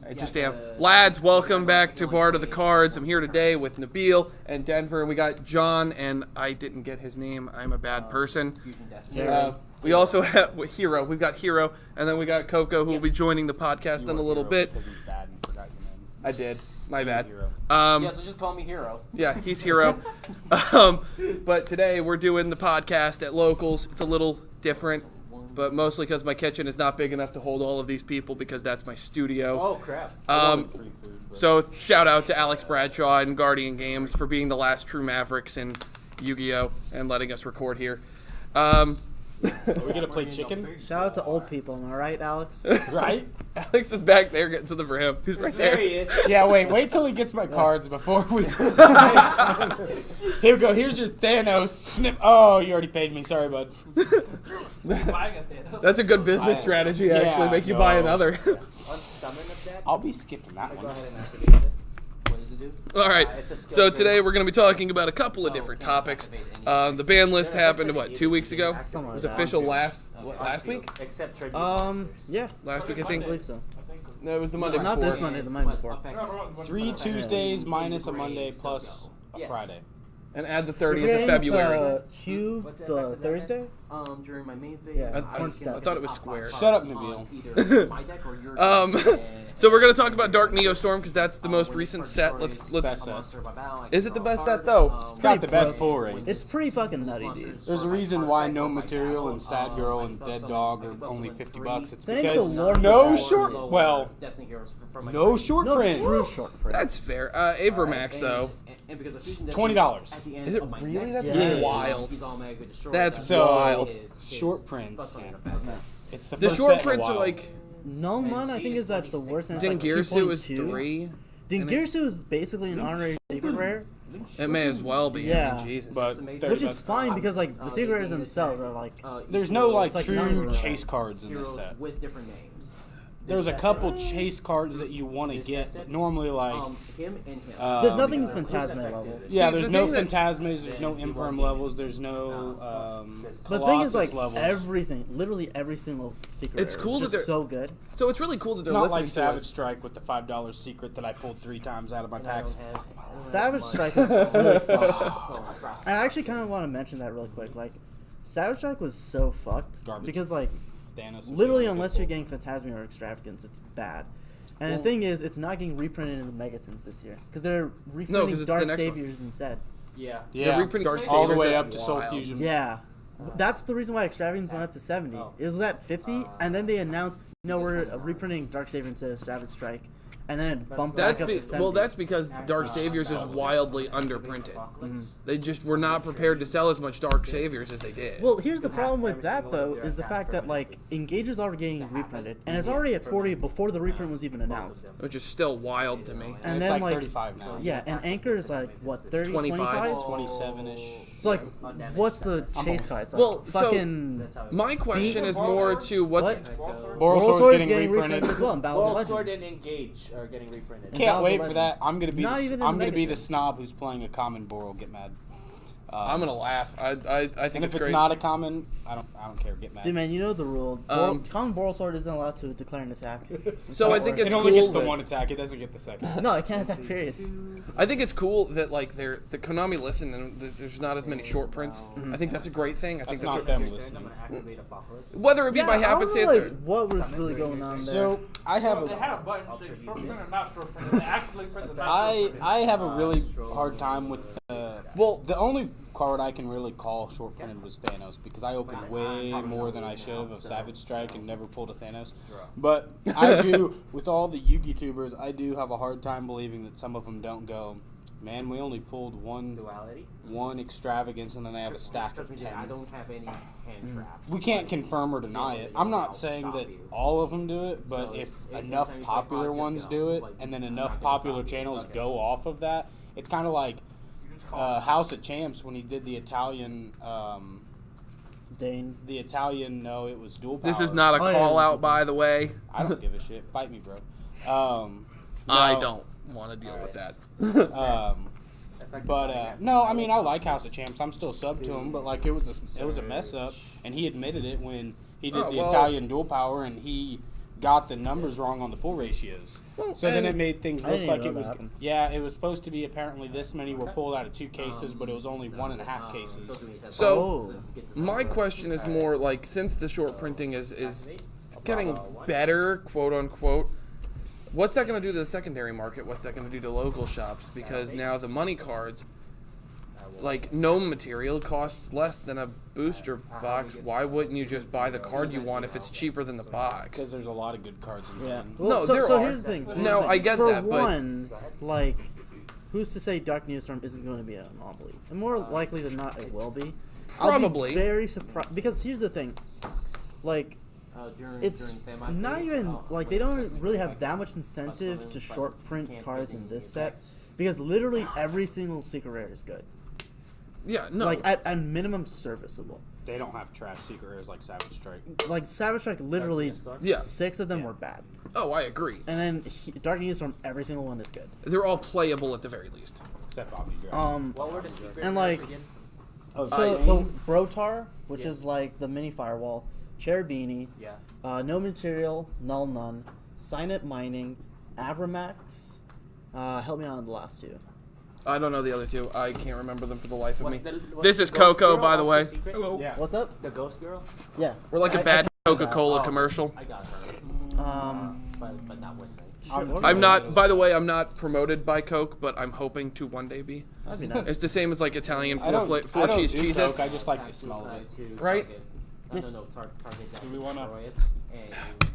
I just am. Lads, welcome back to Bard of the Cards. I'm here today with Nabil and Denver, and we got John, and I didn't get his name. I'm a bad person. We also have Hero. We've got Hero, and then we got Coco, who will be joining the podcast in a little bit. Because he's bad and forgot your name. I did. My bad. So just call me Hero. Yeah, he's Hero. But today we're doing the podcast at Locals. It's a little different, but mostly because my kitchen is not big enough to hold all of these people because that's my studio. Oh, crap. Free food, but So shout out to Alex Bradshaw and Guardian Games for being the last true Mavericks in Yu-Gi-Oh! And letting us record here. are we gonna play chicken? Shout out to old people, am I right, Alex? Right? Alex is back there getting something for him. He's right there. There he is. Yeah. Wait till he gets my cards before we. Here we go. Here's your Thanos snip. Oh, you already paid me. Sorry, bud. That's a good business strategy, actually. Yeah, Make you buy another. I'll be skipping that one. What does it do? All right. So today we're going to be talking about a couple of different topics. The ban list happened, 2 weeks ago? It was official last week? Except trade. Yeah, Last week, I I think. believe so. No, it was the Monday Not before. this Monday, the Monday before. 3 Tuesdays minus a Monday plus a Friday. And add the We're 30th of getting February. to Q the Thursday? During my main phase. Yeah, I corn stuff. thought it was square. Shut up, Nabil. Either my deck or your deck. So we're going to talk about Dark Neostorm because that's the most recent set. Let's. Best set. Is it the best set though? It's got the best pull rates. It's pretty fucking nutty, dude. There's a reason why No Material and Sad Girl and Dead Dog are only $50. It's Thank the because Lord no for that. short. Well, no short No print. true short print. That's fair. Avermax though. $20. Is it really? That's Yeah. wild. That's So, wild. Short prints. It's the The first short set in a prints are while. like. No man, I think is at the worst end. It's like Dingirsu is 2.2. 3. Dingirsu is basically an honorary secret rare, It may as well be. I Yeah. mean, Jesus. But which is fine because like the secret rares themselves are like there's no like It's like true 9 chase cards in this set. with different names. There's a couple chase cards that you want to get, but normally like Him and him. there's nothing Phantasma level. yeah, See, there's the no thing that- Phantasmas, there's no Imperm levels, there's no The thing is, like, levels. everything, literally every single secret It's rare cool is that just they're- so good. So it's really cool that It's they're not listening like to Savage us. Strike with the $5 secret that I pulled 3 times out of my packs. Savage Strike is really fun. I actually kind of want to mention that real quick. Like, Savage Strike was so fucked Garbage. because, like, Thanos was literally the only unless good you're pull. getting Phantasma or Extravagance, it's bad. And Well- the thing is, it's not getting reprinted into Megatons this year because they're 'cause reprinting it's the Dark next one. Saviors instead. Yeah. Yeah, They're reprinting Dark all the Saviors, way that's up to Soul wild. Fusion. Yeah. That's the reason why Extravagance went up to 70. It was at 50, and then they announced, no, we're reprinting Dark Savior instead of Savage Strike. And then it bumped back up to 70. That's because Dark Saviors is wildly underprinted. They just were not prepared to sell as much Dark Saviors as they did. Well, here's the problem with that, though, is the fact that, like, Engage is already getting reprinted, and it's already at 40 before the reprint was even announced. Which is still wild to me. And It's then, like like, 35 now. yeah, and Anchor is, like, what, 30, 25? 25? 27-ish. So, like, what's the chase card? It's like, Well, so- fucking... My question is more to what's... What? Borosword's getting reprinted. as well, and Battles of Sword Legend. and Engage are getting reprinted. And Can't Battles of wait for Legend. that. I'm gonna be Not even in I'm gonna be the Megatons. snob who's playing a common Boro. Get mad. I'm gonna laugh. I think And if it's it's great. not a common, I don't care. Get mad. Dude, man, you know the rule. Common Boral Sword isn't allowed to declare an attack. So I think it's it only cool gets the that- one attack. It doesn't get the second. No, it can't attack, period. I think it's cool that like the Konami listen and there's not as many short prints. I think that's a great thing. I think That's that's not them listening. whether it be by I don't happenstance know, or like, what was really going on there. So I have They a had a button that said short print or not short print. They actually print the not short I print. I have a really hard time with well, the only card I can really call short printed was Thanos because I opened way more than I should have of Savage Strike and never pulled a Thanos. But I do, with all the Yu-Gi tubers, I do have a hard time believing that some of them don't go, man, we only pulled one extravagance and then they have a stack of 10. I don't have any hand traps. We can't confirm or deny it. I'm not saying that all of them do it, but if enough popular ones do it and then enough popular channels go off of that, it's kind of like House of Champs when he did the Italian, Dane. no, it was dual power. this is not a Oh, yeah. call out, by the way. I don't give a shit. Fight me, bro. I no, don't want to deal with that. But no, I mean I like House of Champs. I'm still sub to him, but like it was a mess up, and he admitted it when he did Oh, the well- Italian dual power, and he got the numbers wrong on the pull ratios. So then it made things I look didn't like even it know was. that happened. Yeah, it was supposed to be apparently this many were pulled out of 2 cases, but it was only 1.5 cases. So Oh. my question is more like, since the short printing is getting better, quote unquote, what's that going to do to the secondary market? What's that going to do to local shops? Because now the money cards, like gnome material, costs less than a booster box. Why wouldn't you just buy the card you want if it's cheaper than the box? Because there's a lot of good cards in the Yeah. game. No, so, there so are. here's the thing. So No, here's the thing. I get For that, but- one, like, who's to say Dark Neostorm isn't going to be an anomaly? And more likely than not, it will be. I'll Probably. be very surprised because here's the thing, like, it's during semi not phase, even like they don't really have that much incentive to short print cards in this set because literally every single secret rare is good. Yeah, no. Like at minimum serviceable. They don't have trash secret rares like Savage Strike. Like Savage Strike, literally Yeah. 6 of them were bad, Oh, I agree. and then Dark Neostorm, every single one is good. They're all playable at the very least. Except Bobby Dragon. What were the secret And, rares like, again? Oh, So I- the Brotar, which Yeah. is like the mini firewall, Cherubini, Yeah. no material, null none, Signet Mining, Avramax. Help me out on the last 2. I don't know the other two. I can't remember them for the life of me. Was This the is Ghost Coco, Girl by the also way. secret? yeah. What's up? The Ghost Girl? Yeah. We're like a I bad can do that. Coca-Cola Oh. commercial. I got her. But not with me. Sure, I'm not. By the way, I'm not promoted by Coke, but I'm hoping to one day be. That'd be nice. It's the same as like Italian I don't, four I don't cheese do cheeses. Coke, I just like the smell of it. Right? No, target Do we wanna- destroy it. And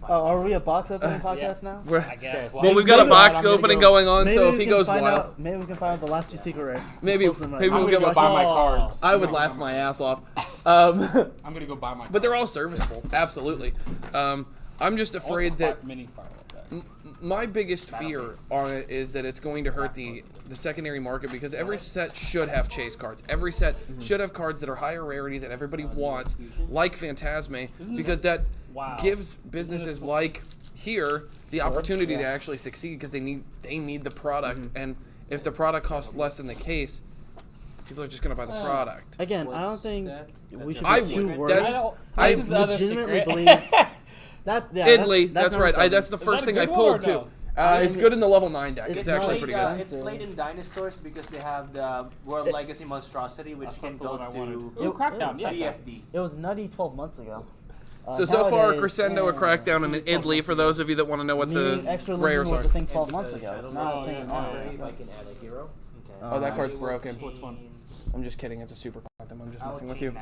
Oh, are we a box opening podcast now? We're, I guess. well, we've got a Maybe- box I'm gonna opening go- going on, Maybe so if we he can goes find wild, out. Maybe we can find out the last 2 secret rares. Maybe- Close them right maybe now. I'm we'll gonna get go like- buy my cards. I would laugh my ass off. Um, I'm gonna go buy my. but they're all serviceable, absolutely. I'm just afraid that mini fire like that. my biggest fear on it is that it's going to hurt the secondary market because every set should have chase cards. Every set should have cards that are higher rarity that everybody wants, like Phantasme, because that gives businesses like here the opportunity to actually succeed because they need the product, and if the product costs less than the case, people are just going to buy the product. Again, I don't think we should I be too would. worried. That's- I This is the other legitimately secret. believe that. Yeah, Italy, that's number right. 7. That's the first that a thing I good one or pulled too. no? It's good in the level 9 deck. It's It's actually not pretty like- good. It's played in Dinosaurs because they have the World Legacy Monstrosity, which That's can the go one I wanted. to Ooh, Crackdown, yeah. BFD. It was nutty 12 months ago. So far, Nowadays, Crescendo, a Crackdown, and an Idly for those of you that want to know what meaning the extra rares living was are. a thing 12 months ago. It's not Oh, a thing yeah, now. yeah, If I can add a hero. Oh, that card's broken. Which one? I'm just kidding. It's a super quantum. I'm just messing with you.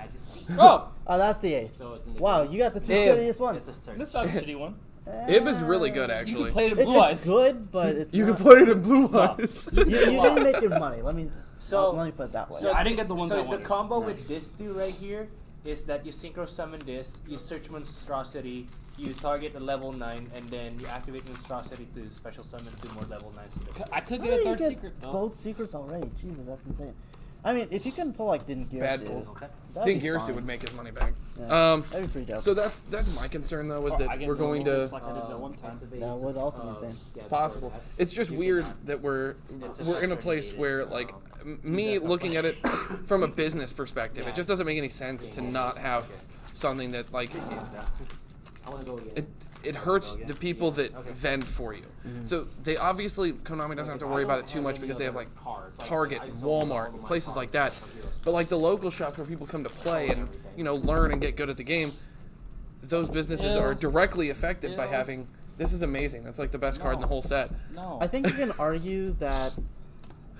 Oh! Oh, that's the 8th. So it's in the Wow, you got the 2 Damn. shittiest It's a ones. search. This is not a shitty one. It was really good, You actually. can play it in Blue It's Eyes. good, but it's You not, can play it in Blue Eyes. you didn't make your money. Let me put it that way. So I didn't get the ones I So the wanted. combo with this two right here is that you synchro summon this, you search Monstrosity, you target a level 9, and then you activate Monstrosity to special summon 2 more level 9s. I could How get a do you third get secret though. both secrets already? Jesus, that's insane. I mean, if you can pull like Din Bad Gearsu, pulls. that'd Think be Gearsu fine. would make his money back. Yeah. That'd be pretty dope. So that's my concern though, is Oh, I that get we're the going secrets to. like I did that one time. That would also be insane. It's possible. It's just weird that we're in a place where like me looking at it from a business perspective, it just doesn't make any sense to not have something that like I want to go again. it hurts the people that vend for you. So they obviously Konami doesn't have to worry about it too much because they have like Target, and Walmart, and places like that. But like the local shops where people come to play and learn and get good at the game, those businesses are directly affected by having. This is amazing. That's like the best card in the whole set. No. I think you can argue that.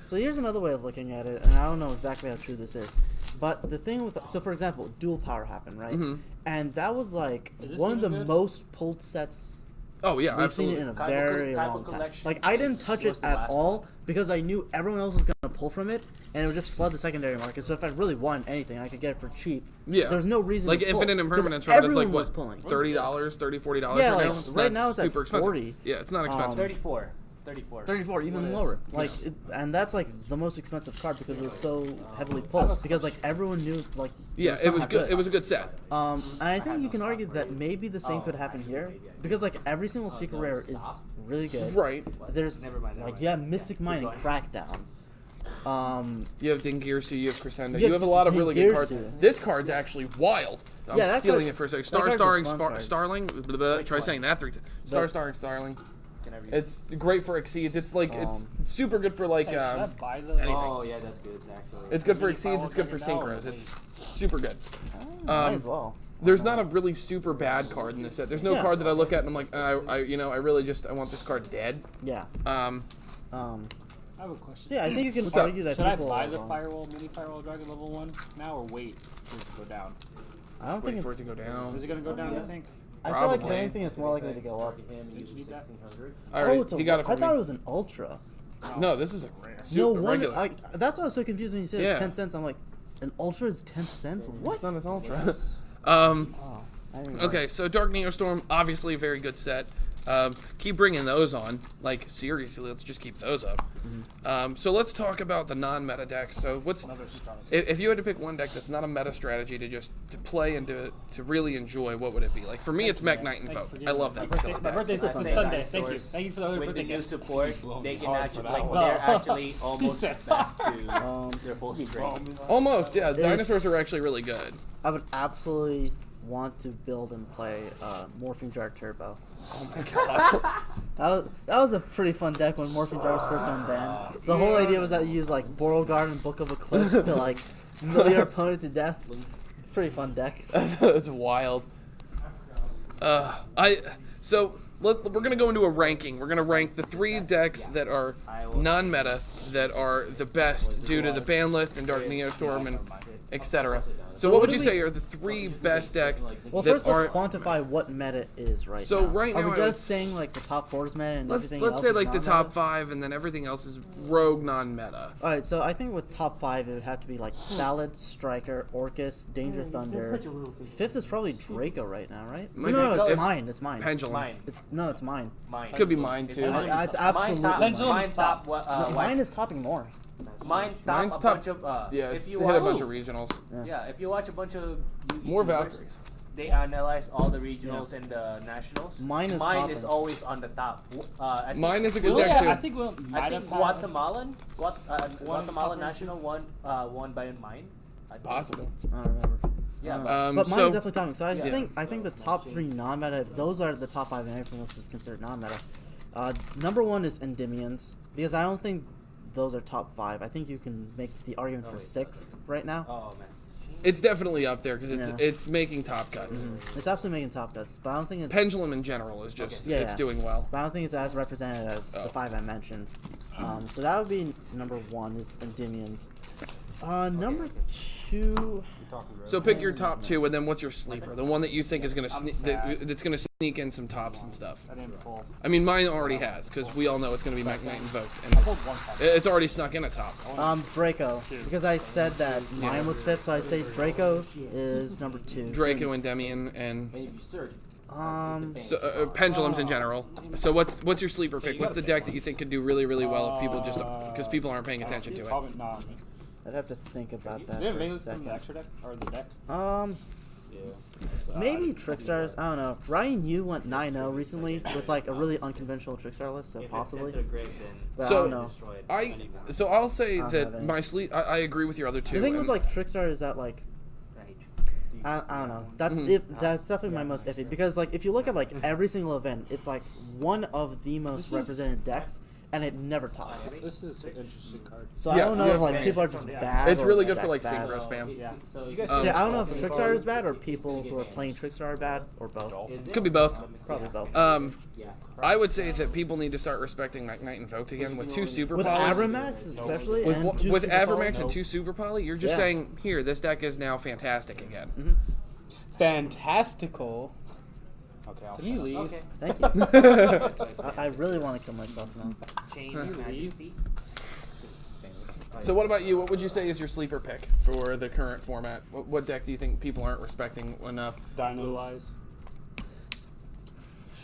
So here's another way of looking at it, and I don't know exactly how true this is, but the thing with for example, Dual Power happened, right? And that was like this one of the even good? most pulled sets Oh yeah, we've seen absolutely. it in a Kaiba very Kaiba long time. Collection Like I didn't touch was it the at last all one. because I knew everyone else was gonna pull from it, and it would just flood the secondary market. So if I really wanted anything, I could get it for cheap. Yeah. There's no reason Like to pull, Infinite 'cause Impermanence from it is like everyone was what, pulling. $30, $40 Yeah, right like, now. It's right not now it's at super expensive. 40. Yeah, it's not expensive. 34. 34. 34, even What is? lower. Like, and that's like the most expensive card because it was so heavily pulled. Because like everyone knew, like, Yeah, it was good. It was a good set. And I think you can argue that maybe the same could happen here because like every single secret rare is really good. Right. There's like Mystic Mining, Crackdown. You have Dingirsu, you have Crescendo. You You have have a lot of really good cards. Dingirsu. This card's actually wild. I'm Yeah, that stealing card- it for a second. that Star card's a Starring fun card. Starling. Blah, blah, try saying that 3 times. Star Starring Starling. It's great for Exceeds. It's like it's super good for like Hey, should I buy the? anything. Oh yeah, that's good actually. It's good for Mini Exceeds. It's good for Firewall Synchros. Dragon It's super good. Might as well. There's not a really super bad card in this set. There's no Yeah. card that I look at and I'm like, I really just I want this card dead. Yeah. Um, I have a question. So yeah, I think you can What's up? argue that Should I people. buy the mini firewall dragon level 1 now, or wait for it to go down? I don't wait think for it to go down. Is it gonna go down? You think? I feel like if Probably. anything, it's more likely to go up. Him, he Did you uses need that? 1600. All right, it's a, he got it I from thought it me. was an ultra. No, this is a Rare. super No wonder. regular. That's why I was so confused when you said Yeah. it's 10 cents. I'm like, an ultra is 10 cents? What? It's not an ultra. Oh, I didn't realize. Okay, so Dark Neostorm, obviously a very good set. Keep bringing those on. Like, seriously, let's just keep those up. So let's talk about the non-meta decks. So what's if you had to pick one deck that's not a meta strategy to play and to really enjoy, what would it be? Like for me, it's Mech Knight and Vote. I love that silly My deck. birthday's I on say Sunday. dinosaurs. Thank you. Thank you for the other With birthday the new gift. support, they can hard actually for that like one. they're actually almost said- back to their full strength. Almost, yeah. Dinosaurs are actually really good. I would absolutely want to build and play Morphing Jar Turbo. Oh my god. That was a pretty fun deck when Morphing Jar was first unbanned. So the whole idea was that you use like Borrowguard and Book of Eclipse to like mill your opponent to death. Pretty fun deck. That's wild. We're gonna go into a ranking. We're gonna rank the 3 decks that are non-meta that are the best due to the ban list and Dark Neostorm and etc. So what would you say are the 3 best decks Well, that first let's aren't? quantify what meta is right So now. right Are now we I just would- saying like the top 4 is meta and everything Let's else say is like the non-meta? top 5 and then everything else is rogue non-meta. Alright, so I think with top 5 it would have to be like Salad, Striker, Orcus, Danger Thunder. 5th is probably Draco right now, right? Might No, be. it's It's mine. It's mine. Pendulum. Mine, It's mine. mine. Could be mine too. mine. It's absolutely mine top. Pendulum Mine top. No, mine is topping more. Mine top. Mine's A top. bunch of Yeah, if you to hit a watch, bunch of regionals. yeah, if you watch a bunch of More YouTubers, Valkyries. they analyze all the regionals and the nationals. Mine is Mine is topping. always on the top. I think, Mine is a good Well, deck yeah, I too. think we'll I think Guatemalan top national won by mine. I think. Possible. I don't remember. Yeah, but But mine so is definitely topping. So I Yeah. think the top 3 non-meta, if those are the top 5 and everything else is considered non-meta. Number 1 is Endymions because I don't think those are top 5. I think you can make the argument for 6th right now. oh man. It's definitely up there because Yeah. it's making top cuts. It's absolutely making top cuts, but I don't think it's. Pendulum in general is just Yeah, it's yeah. doing well. But I don't think it's as represented as Oh. the 5 I mentioned. So that would be number 1 is Endymions. Number 2. So pick your top 2, and then what's your sleeper? The one that you think is gonna I'm that's sad. gonna sneak in some tops and stuff. I didn't pull. I mean, mine already has because we all know it's gonna be Mech Knight and Vote, and I pulled one top. it's already snuck in a top. Draco. Because I said that mine was 5th, so I say Draco is number 2. Draco and Demian and And if you search, so, pendulums in general. So what's your sleeper pick? What's the deck that you think could do really well if people just because people aren't paying attention to it? Probably not. I'd have to think about that Didn't for a Venus come in the second. extra deck or the deck? Maybe Trickstars. I don't know. Ryan Yu went 9-0 recently with like a really unconventional Trickstar list, so if possibly. it's grave, then But So- I don't know. destroy it. I'll say don't have that any. my sleep. I agree with your other two. The thing with and- like Trickstar is that like I don't know. That's that's definitely my most iffy because like if you look at like every single event, it's like one of the most represented decks, and it never tops. This is an interesting card. So Yeah, I don't know yeah. if like people are just bad. it's or really if the good for like deck's bad. synchro spam. Yeah. So you guys guys. So I don't know if Trickstar is bad or people who are playing Trickstar are bad or both. Could be both. Probably both. Yeah. I would say that people need to start respecting Mech Knight and Vote again with 2 super With polys. Avramax especially, With, and two with Super Avramax Poly? and 2 super poly, you're just Yeah. saying here this deck is now fantastic again. Fantastical. Okay, I'll Can you shut up. Okay. Oh, Thank you. I really want to kill myself now. Chain your majesty. So what about you? What would you say is your sleeper pick for the current format? What deck do you think people aren't respecting enough? Dino-wise.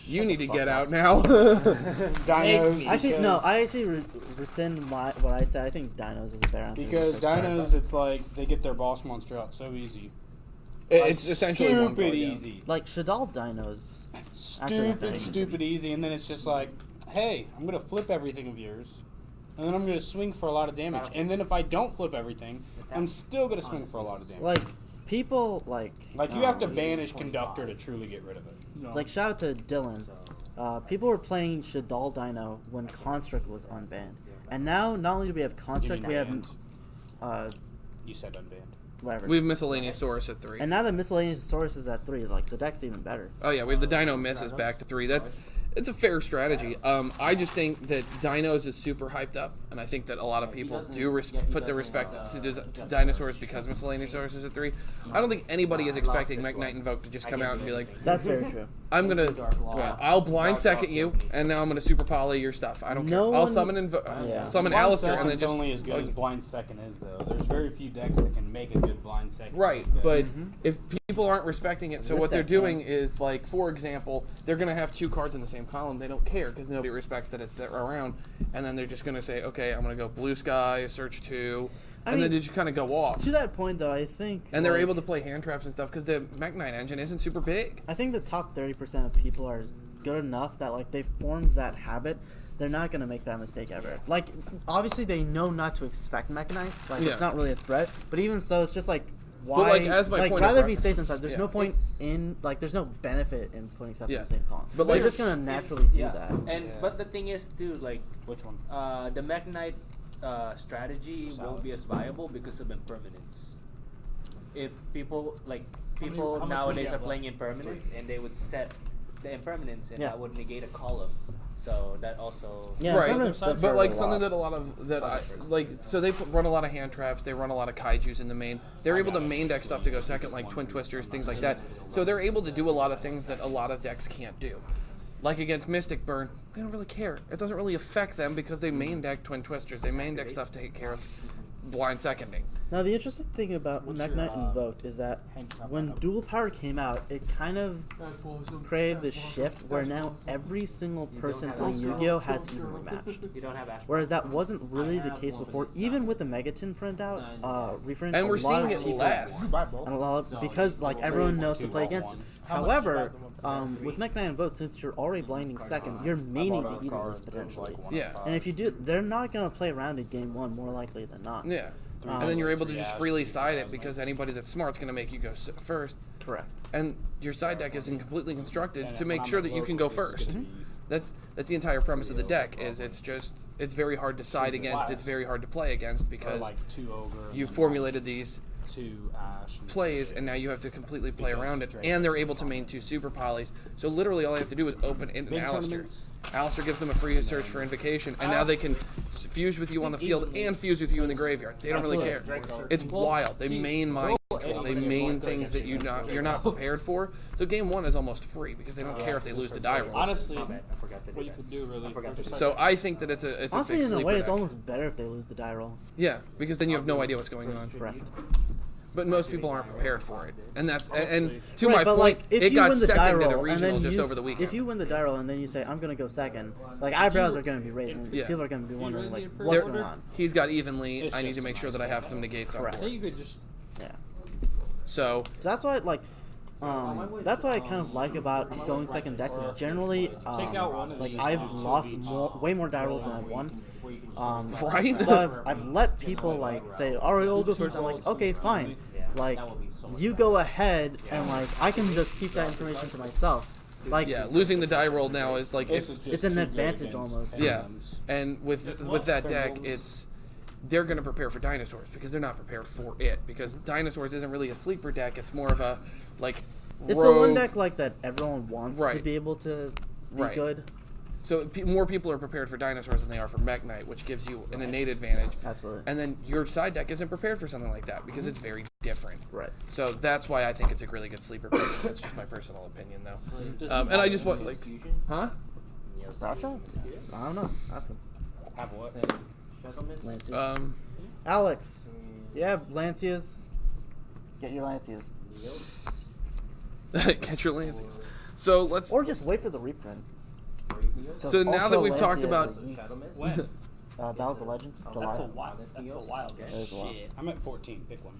You need to get out now. Dinos. Actually, no. I actually rescind what I said. I think Dinos is a better answer. than Because Trickstar. dinos, it's like they get their boss monster out so easy. It's essentially one stupid card, yeah. easy. Like Shadal Dinos. Actually, I Stupid, think- stupid easy, and then it's just like, hey, I'm gonna flip everything of yours, and then I'm going to swing for a lot of damage. And then if I don't flip everything, I'm still going to swing for a lot of damage. Like people like You have to banish Conductor to truly get rid of it. like shout out to Dylan. People were playing Shadal Dino when Construct was unbanned, and now not only do we have Construct, we have You said unbanned. whatever. We have Miscellaneous Saurus at 3. And now the Miscellaneous Source is at 3. Like the deck's even better. Oh yeah, we have the Dino Misses back to 3. It's a fair strategy. I just think that Dinos is super hyped up, and I think that a lot of people do put their respect to dinosaurs because Miscellaneous Saurus is at 3. I don't think anybody is expecting Mech Knight Invoke to just come out and be like, That's very true. I'm gonna, I'll blind second you, and now I'm gonna super poly your stuff. I don't care. No I'll one- summon Yeah. summon Blind Alistair, and then second's just only as good as blind second is, though. There's very few decks that can make a good blind second. Right, look good. but if people aren't respecting it, so This what they're deck doing is, like, for example, they're going to have 2 cards in the same column. They don't care because nobody respects that it's around, and then they're just going to say, okay, I'm going to go Blue Sky, Search 2, and then they just kind of go off. To that point, though, I think And they're like, able to play hand traps and stuff because the Mech Knight engine isn't super big. I think the top 30% of people are good enough that like they formed that habit. They're not gonna make that mistake ever. Like obviously they know not to expect Mechanites. Like Yeah. it's not really a threat. But even so, it's just like why? like, as my point of rather be reference. safe than sorry. There's Yeah. no point in like there's no benefit in putting stuff in Yeah. the same column. But, But like, they're just gonna naturally do Yeah. that. And but the thing is, too, like Which one? the Mech Knight strategy won't be as viable because of impermanence. If people how much nowadays do you are have playing impermanence and they would set the impermanence and Yeah. that would negate a column. So that also Yeah, Right, impermanence does but hurt like a something lot. that a lot of so they run a lot of hand traps. They run a lot of kaijus in the main. They're able to main deck stuff to go second, like Twin Twisters, things like that. So they're able to do a lot of things that a lot of decks can't do. Like against Mystic Burn, they don't really care. It doesn't really affect them because they main deck Twin Twisters. They main deck stuff to take care of blind seconding. Now the interesting thing about Mech Knight Invoked is that when Dual Power came out, it kind of created this shift where now every single person playing Yu-Gi-Oh has evenly matched. you don't have Ash. Whereas that wasn't really the case before, even with the Megaton printout, reprint. And a we're lot seeing of it people- less. Bye, bro. and a lot of, because like everyone knows to play against it. However, with Mech Knight Invoked, since you're already blinding second, you're maining the evenless potentially. Yeah. And if you do, they're not gonna play around in game one more likely than not. Yeah. And then you're able to just freely side it because anybody that's smart's going to make you go first. Correct. And your side deck isn't completely constructed to make sure that you can go first. That's the entire premise of the deck. Is it's very hard to side against. It's very hard to play against Or because like 2 Ogre. you formulated these 2 Ash. and plays and now you have to completely play around it. And they're able to main 2 super polys. So literally all they have to do is open in Big Alistair. tournaments. Alistair gives them a free search for Invocation, and now they can fuse with you on the field and fuse with you in the graveyard. They don't really care. It's wild. They main mind control. They main things that you're not prepared for. So game 1 is almost free because they don't care if they lose the die roll. Honestly, I forgot to do what you that. could do really. So I think that it's a Honestly, big in a sleeper way, it's deck. almost better if they lose the die roll. Yeah, because then you have no idea what's going on. Correct. But most people aren't prepared for it, and that's and to Right, my but point, like if it you got win the die second at a roll and regional then just you, over the weekend. if you win the die roll and then you say I'm gonna go second, like eyebrows are gonna be raising. Yeah. People are gonna be wondering like They're- what's going on. He's got evenly. It's I need just to make a sure nice that I have some negates on Correct. I board. think you could just. Yeah. So So that's why like. That's what I kind of like about going second decks is generally Take out one of like these. I've lost way more die rolls than I've won. Right? So I've let people like say, all right, I'll go first. I'm like, okay, fine. Like you go ahead and like I can just keep that information to myself. Like yeah, losing the die roll now is like This if is just It's an too good advantage against almost. yeah, randoms. and with that deck, it's they're going to prepare for dinosaurs because they're not prepared for it because dinosaurs isn't really a sleeper deck. It's more of a like it's the one rogue- deck like that everyone wants to Right. be able to be Right. good. So more people are prepared for dinosaurs than they are for Mech Knight, which gives you an innate advantage. Absolutely. And then your side deck isn't prepared for something like that because it's very different. Right. So that's why I think it's a really good sleeper pick. That's just my personal opinion, though. And I just want like, huh? Gotcha. I don't know. Ask him. Have what? Lancias. Alex. Yeah, Lancias. Get your Lancias. Catch your Lances. So let's. Or just wait for the reprint. So now that we've talked about, When? that was a legend. July. That's a wild. That's a wild That is a lot. shit. I'm at 14. Pick one.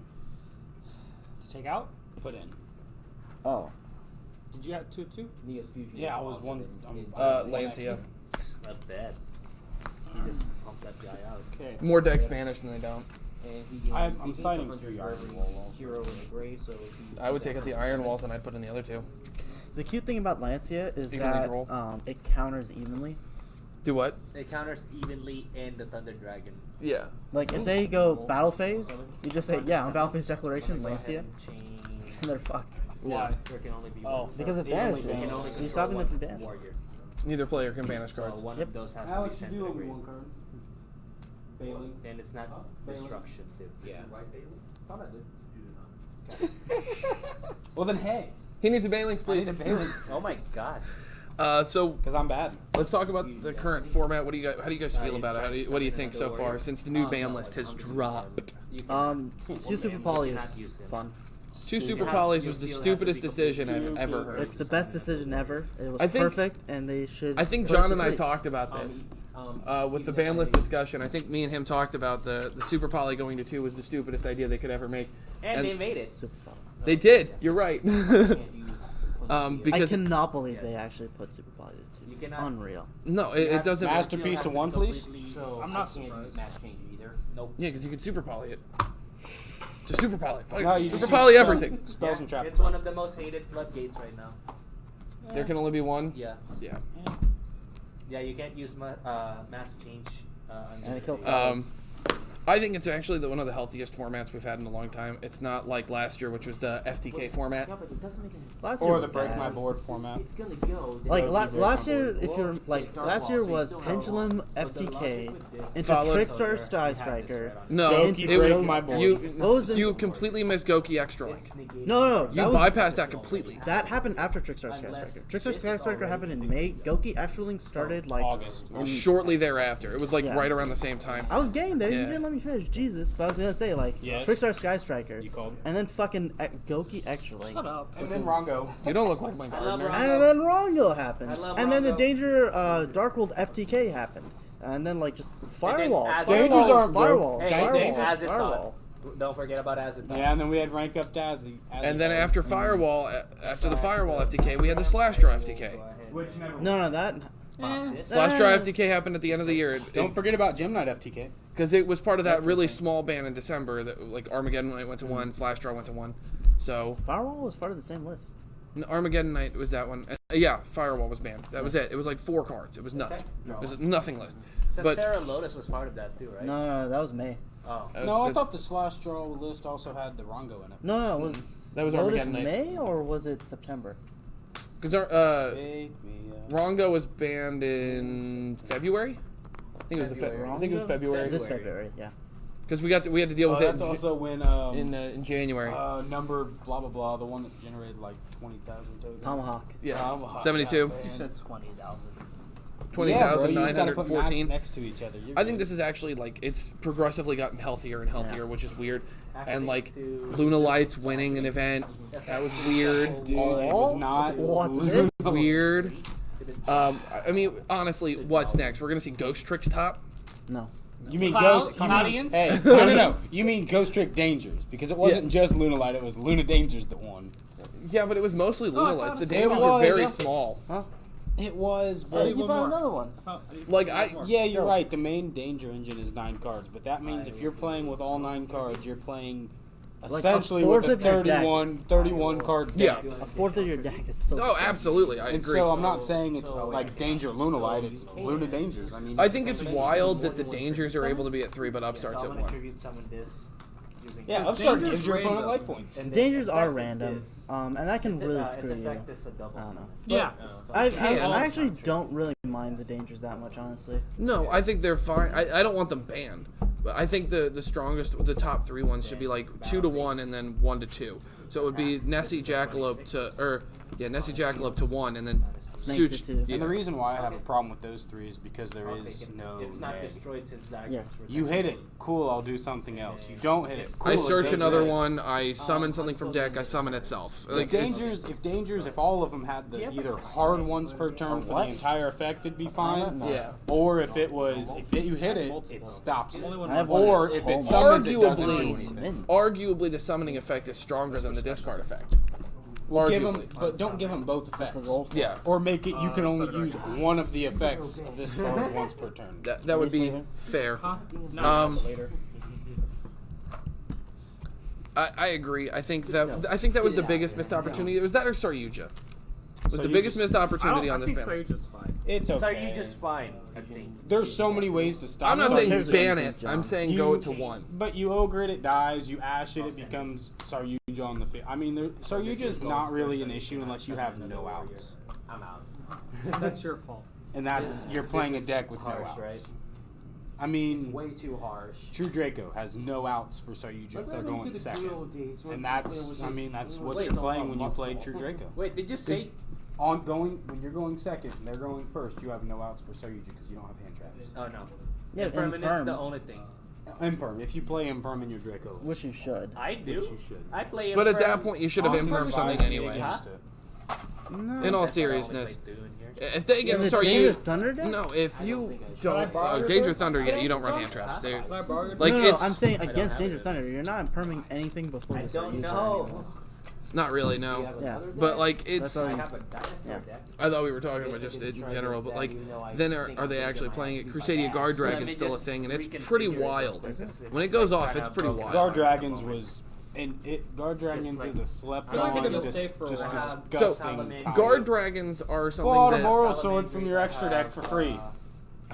To take out? Put in. Oh. Did you have two too? Yeah, I was one. Lancia. Not bad. He just pumped that guy out. Okay. More decks banish than they don't. And he I'm he gains citing 100 for the for Iron every Wall also. hero in the gray, so he I would take out the Iron Walls and I'd put in the other two. The cute thing about Lancia is Evenly that droll. it counters evenly. Do what? It counters evenly in the Thunder Dragon. Yeah. Like if they go battle phase, you just say yeah on battle phase declaration Go ahead Lancia, and change. and they're fucked Yeah. There can only be Oh, one. because it They only banishes. ban Can only So you're control stopping them one from banning. warrior. Neither player can banish So cards. one Yep. of those has to be Alex, you sent do to the owe me grave. one card. Bailey. And it's not destruction too. Yeah. Thought I did. Well then, hey. He needs a Banelings, I need please. a Bailey. Oh my god. So Because I'm bad. let's talk about the current format. What do you guys? How do you guys feel about it? What do you think so far since the new ban list has dropped? Two Super Poly is fun. Two Super Polys was the stupidest decision I've ever heard. It's the best decision ever. It was I think- perfect, and they should. I think put it John to and I delete. talked about this with the ban list discussion. I think me and him talked about the Super Poly going to 2 was the stupidest idea they could ever make. And they made it. Super Poly. They did. You're right. I because cannot believe they actually put Super Poly to 2. You It's cannot- unreal. no, it doesn't. Masterpiece to one, please. So I'm I not can't surprised. use match change either. Nope. Yeah, because you could Super Poly it. Just Super Poly. Fuck, No, you Super just Poly use everything. Spells and Yeah, traps. it's one of the most hated floodgates right now. There can only be one. Yeah. Yeah. Yeah, you can't use mass change. And it kills Um, I think it's actually one of the healthiest formats we've had in a long time. It's not like last year, which was the FTK format. Yeah, but it doesn't make any sense. Last year Or the was break bad. my board format. It's gonna go. then Like it'll be last break my year, board. if you're Or like Dark last Wall, year so you was still have Pendulum one. So the FTK logic with this- into Followed- Trickstar Sky You have this Striker. right on. No, Goki it was break my board. you. Those in- You completely missed Goki Extra Link. It's negated. No, You that was, bypassed that completely. that happened after Trickstar Sky Unless Striker. Trickstar this Sky is Striker already happened in big May. deal. Goki Extra Link started like August. in- Shortly thereafter, it was like Yeah. right around the same time. I was getting there. You Yeah. didn't let me finish. Jesus. But I was gonna say like Yes. Trickstar Sky Striker, You called. and then fucking Goki Extra Link, Shut up. And then Rongo. You don't look like my I love gardener. Rongo. and then Rongo happened, I love and then the Rongo. Danger Dark World FTK happened, and then like just Firewall, as- Dangers Firewall, aren't broke. Firewall, Hey, Dang- hey, Dangers. Azithon. Don't forget about Azithon. Yeah, and then we had rank up Dazzy. And then after Firewall, after the Firewall FTK, we had the Slash Draw FTK. Which never. No, that. Slash Draw FTK happened at the end of the year. Don't forget about Gem Knight FTK. Because it was part of that really small ban in December that like Armageddon Night went to 1, Slash Draw went to 1. So Firewall was part of the same list. Armageddon Night was that one. Yeah, Firewall was banned. That was it. It was like 4 cards. It was nothing. It was a nothing list. But Samsara Lotus was part of that too, right? No, that was May. Oh. No, I thought the Slash Draw list also had the Rongo in it. No, it was. That was Lotus Armageddon Night. May or was it September? because Wake me up. Rongo was banned in February. I think it was February. I think it was Rongo? February. This February, yeah. Because we had to deal Oh, with it that's also when in January. number blah blah blah, the one that generated like 20,000 tokens. Tomahawk. Yeah, Tomahawk 72. got You banned. said 20,000. Yeah, bro, you just gotta put maps 20,914. next to each other. You're I think good. this is actually like it's progressively gotten healthier and healthier, which is weird. And like to- Luna Lights winning an event, that was weird. Dude, it was not. What's this? Weird. I mean, honestly, what's next? We're gonna see Ghost Tricks top. No. You mean Cloud- Ghost? Canadians? Hey, no. You mean Ghost Trick Dangers because it wasn't just Luna Light; it was Luna Dangers that won. Yeah, but it was mostly Luna I Lights. found The it. dangers It were was, very yeah. small. It was, Hey, but you one found more. another one. Like, yeah, you're right. The main Danger engine is 9 cards, but that means if you're playing with all 9 cards, you're playing Like a essentially fourth with a of your deck. 31 card deck. Yeah. A fourth of your deck is still. Oh, absolutely, I And agree. so I'm not saying it's like Danger Luna Light, it's Luna Dangers. I mean, I think it's wild that the dangers are able to be at 3, but So upstarts I'm at gonna 1. tribute summon this. Using yeah, this. Upstart Danger's gives your opponent random. life points. And then Dangers are effect random, this. and that can It's really it's screw you. effect this a double I don't know. summon. Yeah. So I, Yeah. I actually don't really mind the dangers that much, honestly. No, I think they're fine. I don't want them banned. But I think the strongest, the top 3 ones should be like 2 to 1 and then 1 to 2. So it would be Nessie Jackalope Nessie Jackalope to 1 and then Snake to Such- 2. yeah. And the reason why I have a problem with those 3 is because there is no It's not neg. destroyed since that. Yes. You hit it, cool, I'll do something else. You don't hit it, cool. I it search does another this. one. I summon something from deck. I summon itself. If Like, it's- dangers, if all of them had the either hard ones per turn for what? the entire effect, it'd be fine. No. yeah. Or if it was, you hit it, it stops it. Only one I have more. one. Or if Oh it my summons, it doesn't do Arguably- anything. Min. Arguably, the summoning effect is stronger than the discard effect. Arguably. but don't give them both effects. That's the goal. Yeah, Or make it you can only use one of the effects of this card once per turn. that would be fair. No, later. I agree. I think that was the biggest missed opportunity. Was that or Saryuja? Was the biggest missed opportunity on this I think panel. Saryuja's fine. It's okay. So you just fine, I think. There's so many ways to stop. I'm not Saryuja. saying Here's ban the it. thing, I'm John. saying go to one. But you ogre it dies, you ash it, it becomes Saryuja on the field. I mean, Saryuja is not really an issue unless you have no outs. I'm out. That's your fault. And that's, you're playing a deck with no harsh, outs. right? I It's mean, way too harsh. True Draco has no outs for Saryuja if they're going second. And that's, I mean, that's what Wait, you're playing when you play muscle. True Draco. Wait, did you say? When you're going second and they're going first, you have no outs for Saryuja because you don't have hand traps. Oh no. Yeah, Impermanence Imperm. the only thing. Imperm. If you play Imperm in your Draco, Which you should. I do. which you should. I play. But at Imperm. that point, you should have Austin impermed something advised me anyway. against Huh? it. No. In all That's what I only seriousness, play Dune here. if they get Is it Dangerous Saryuja, Thunder deck? no, if I don't you think I should. don't, borrow your Danger book? Thunder, yeah, you don't run hand traps. Huh? They're- Can I borrow your Like, no, it's I'm saying don't against have Dangerous it. Thunder. You're not imperming anything before I this. don't Saryuja know. anymore. not really, Do you no. have Yeah. another But deck? like it's, That's all I you- have a dinosaur Yeah. deck. I thought we were talking I about guess just I could in try general, this but out, like even though I then are think they I'm actually gonna playing ask it? you Crusadia by Guard ass. Dragon's Let me still a just thing, and it's reconfigure pretty it real wild. quick. It's When it like goes off, trying it's to pretty upload wild. Guard it. Dragons was, Guard Dragons like- is a slept I feel like they're on, gonna just stay for a while. disgusting. card. Guard Dragons are something Pull out a that moral sword from your extra deck for free.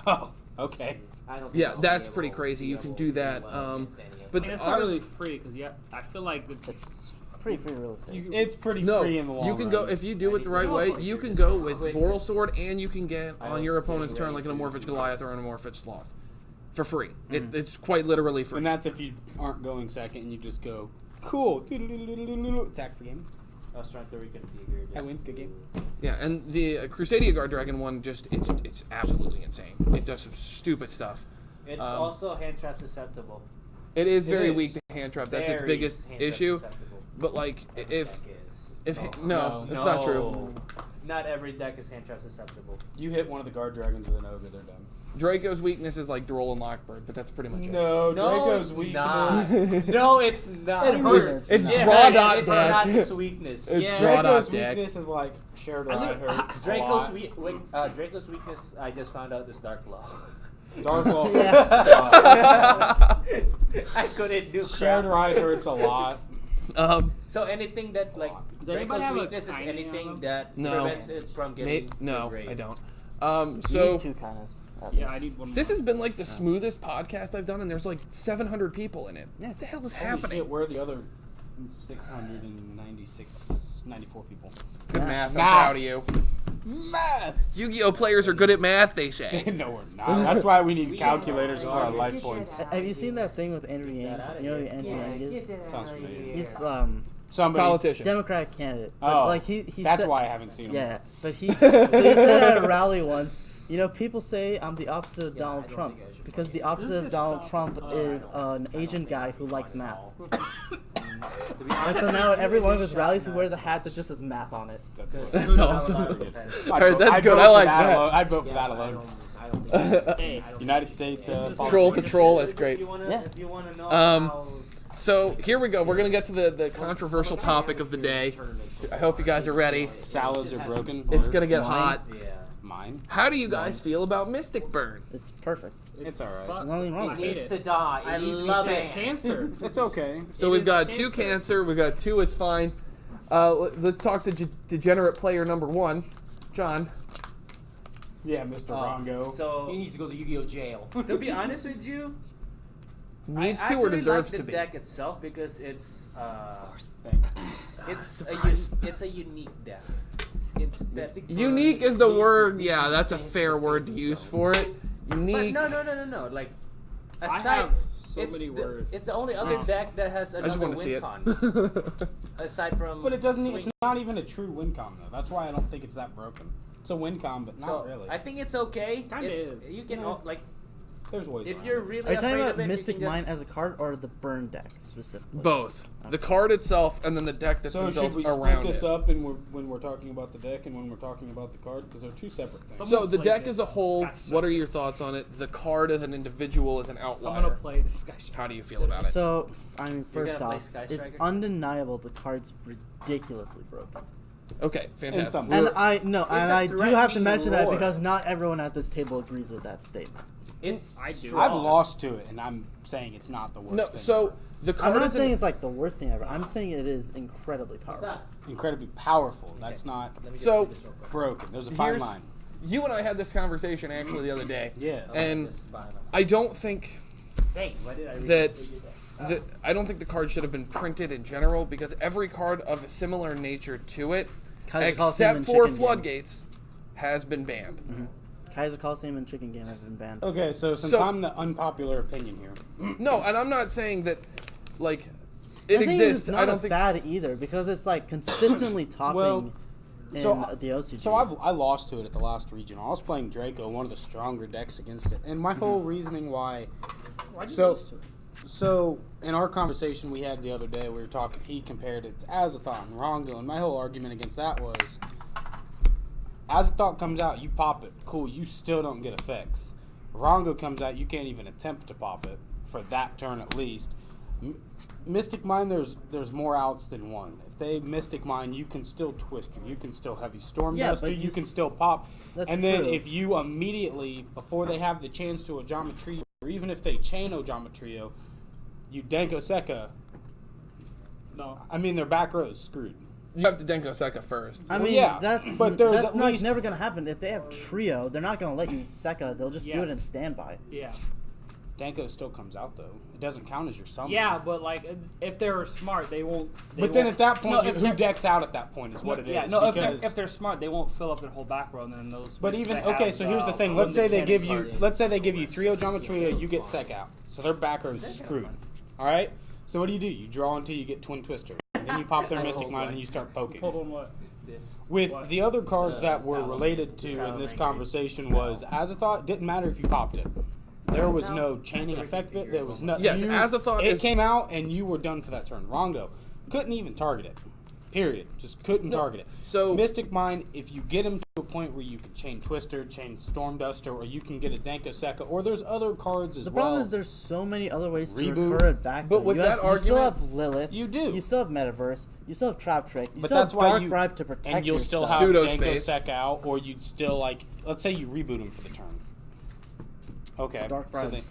Oh, okay. I don't think Yeah, I'll that's be pretty able crazy. to You be can able do to that, well against any of but I mean, them. it's not really free because I feel like It's pretty realistic. It's pretty no, free in the long you can run. go if you do it the right way. You can go with Boral Sword, and you can get on your opponent's turn like an Amorphous Goliath or an Amorphous Sloth for free. It's quite literally free. And that's if you aren't going second and you just go, cool, attack for game. I was trying to reconfigure. I win, good game. Yeah, and the Crusadia Guard Dragon one it's absolutely insane. It does some stupid stuff. It's Um, also hand trap susceptible. It is It very is. weak to hand trap. That's its Very biggest hand trap issue. susceptible. But like if Deck no, it's not true. Not every deck is hand trap susceptible. You hit one of the Guard Dragons with an ogre, they're done. Draco's weakness is like Droll and Lockbird, but that's pretty much it. No, No, Draco's it's weak. not. No, it's not. It hurts. It's Yeah, draw dot it's deck. not its weakness. It's Yeah. draw dot Draco's deck. weakness is like shared I ride think- hurts a Draco's lot. Draco's weakness. I just found out is Dark Law. Dark Law. I couldn't do Shared crap. ride hurts a lot. So anything that like Does anybody Draco's have a weakness is tiny anything one? that No. prevents it from getting No, great. I don't. You So need two kindness. at yeah, least. I need one more. this has been like the smoothest podcast I've done, and there's like 700 people in it. Yeah. What the hell is Holy happening? shit, where are the other 94 people? Good Yeah. math. I'm Math. proud of you. Math! Yu-Gi-Oh players are good at math, they say. No, we're not. That's why we need calculators for our life points. Have you seen that thing with Andrew Yang? Get outta You know who here. Andrew Yang is? Sounds familiar. He's Somebody. Politician. Democratic candidate. But Oh, like he that's said, why I haven't seen him. Yeah, but he said at a rally once, you know, people say I'm the opposite of Donald Trump because the opposite of Donald Trump is an Asian guy who likes math. And so now at every one of his rallies, he wears a hat that just says math on it. That's good. That's awesome. I'd Alright, vote- that's I'd good. vote I for like that. alone. I'd vote for that alone. I don't think Hey, United States Troll to troll, that's If great. you wanna, Yeah. if you wanna know how So here we go. We're gonna get to the controversial topic of the day. I hope you guys are ready. Salads are broken. It's gonna get Mine. hot. yeah. Mine. How do you guys feel about Mystic Burn? It's perfect. It's alright. fuck. Nothing wrong I with it hate needs it. to die. It I needs to be love it. banned. Cancer. It's okay. So It we've is got two cancer. cancer. We've got two. It's fine. Let's talk to degenerate player number one, John. Yeah, Mr. Rongo. So He needs to go to Yu-Gi-Oh jail. to be honest with you, Needs I to or actually deserves like the to be. deck itself because it's Thank you. it's a unique deck. It's that. Unique is the word. Yeah, that's a fair word to use for it. But Unique. no. Like I aside, have so it's many the, words. it's the only other deck that has I just another want to see win it. con aside from. But it doesn't. swing. It's not even a true win com though. That's why I don't think it's that broken. It's a win com, but not So really. I think it's okay. Kinda It's, is. You can Yeah. like There's ways. If around you're it. really Are you talking afraid about of it, Mystic you can Mine just, as a card or the burn deck specifically? Both. The card itself and then the deck that's So been should built we split around this it. up when we're talking about the deck and when we're talking about the card? Because they're two separate things. Some- So I'm the gonna deck play as a this whole, Sky what are your thoughts on it? The card as an individual is an I'm outlier. gonna play the Sky Striker. How do you feel about it? So, I mean, You're first gonna play off, Sky it's Striker? undeniable the card's ridiculously broken. Okay, fantastic. some- And We're- I do have to threatening mention that roar. because not everyone at this table agrees with that statement. It's I do. strong. I've lost to it, and I'm saying it's not the worst. no, thing. so the I'm card not is saying an, it's like the worst thing ever. I'm saying it is incredibly What's powerful. that? incredibly powerful. That's not Let me just So- do this real quick. broken. There's a fine here's, line. you and I had this conversation actually the other day. Yes. And This is behind us. I don't think Thanks. Why did I read that it? I don't think the card should have been printed in general because every card of a similar nature to it, Kaiser Coliseum except and for Chicken Game. Floodgates, has been banned. Kaiser Coliseum and Chicken Game have been banned. Okay, so since So- I'm the unpopular opinion here, No, and I'm not saying that, like, it I think exists. It's not I don't a think. fad either because it's like consistently topping Well, in so- the OCG. so I lost to it at the last regional. I was playing Draco, one of the stronger decks against it, and my whole reasoning why. Why'd you So, lose to it? so in our conversation we had the other day, we were talking. He compared it to Azathoth and Rongo, and my whole argument against that was, Azathoth comes out, you pop it, cool. You still don't get effects. Rongo comes out, you can't even attempt to pop it for that turn at least. Mystic Mine, there's more outs than one. If they Mystic Mine, you can still Twister, you can still Heavy Storm Yeah, Duster, but you you can s- still pop. That's And then true. if you immediately, before they have the chance to Ojamatrio, or even if they chain Ojamatrio, you Danko Sekka, No. I mean their back row is screwed. You have to Denko Sekka first. I Well, mean, yeah, that's but there's that's at not least- never gonna happen. If they have trio, they're not gonna let you Sekka. They'll just do Yeah. it in standby. Yeah. Danko still comes out though. It doesn't count as your summon. Yeah, but like if they're smart, they won't. But then at that point, No, if who they're- decks out at that point is what it is. Yeah, no. because- If they're smart, they won't fill up their whole back row, and then those. But they even have, okay, so here's the thing. Let's say they give you, let's say they give you 3 Ojamatrio, you get Sek out, so their back row is screwed. All right. So what do? You draw until you get Twin Twister, then you pop their Mystic Mine and you start poking. Hold on, what? This. With What? the other cards that were Salad. related to in Salad this Ranger. conversation was Azathoth. Didn't matter if you popped it. There was no chaining effect of it. There was nothing. Yes, Azathoth It is- came out and you were done for that turn. Rongo couldn't even target it. Period. Just couldn't target it. so- Mystic Mine, if you get him to a point where you can chain Twister, chain Storm Duster, or you can get a Danko Sekka, or there's other cards as The well. problem is there's so many other ways to Reboot. recur it back. But though. with you that you still argument- have Lilith. You do. You still have Metaverse. You still have Trap Trick. You But still that's have why Dark you Bribe to protect and you'll still yourself. have Pseudo Danko space. Sekka out, or you'd still like, let's say you reboot him for the turn. Okay. Dark so Bribe.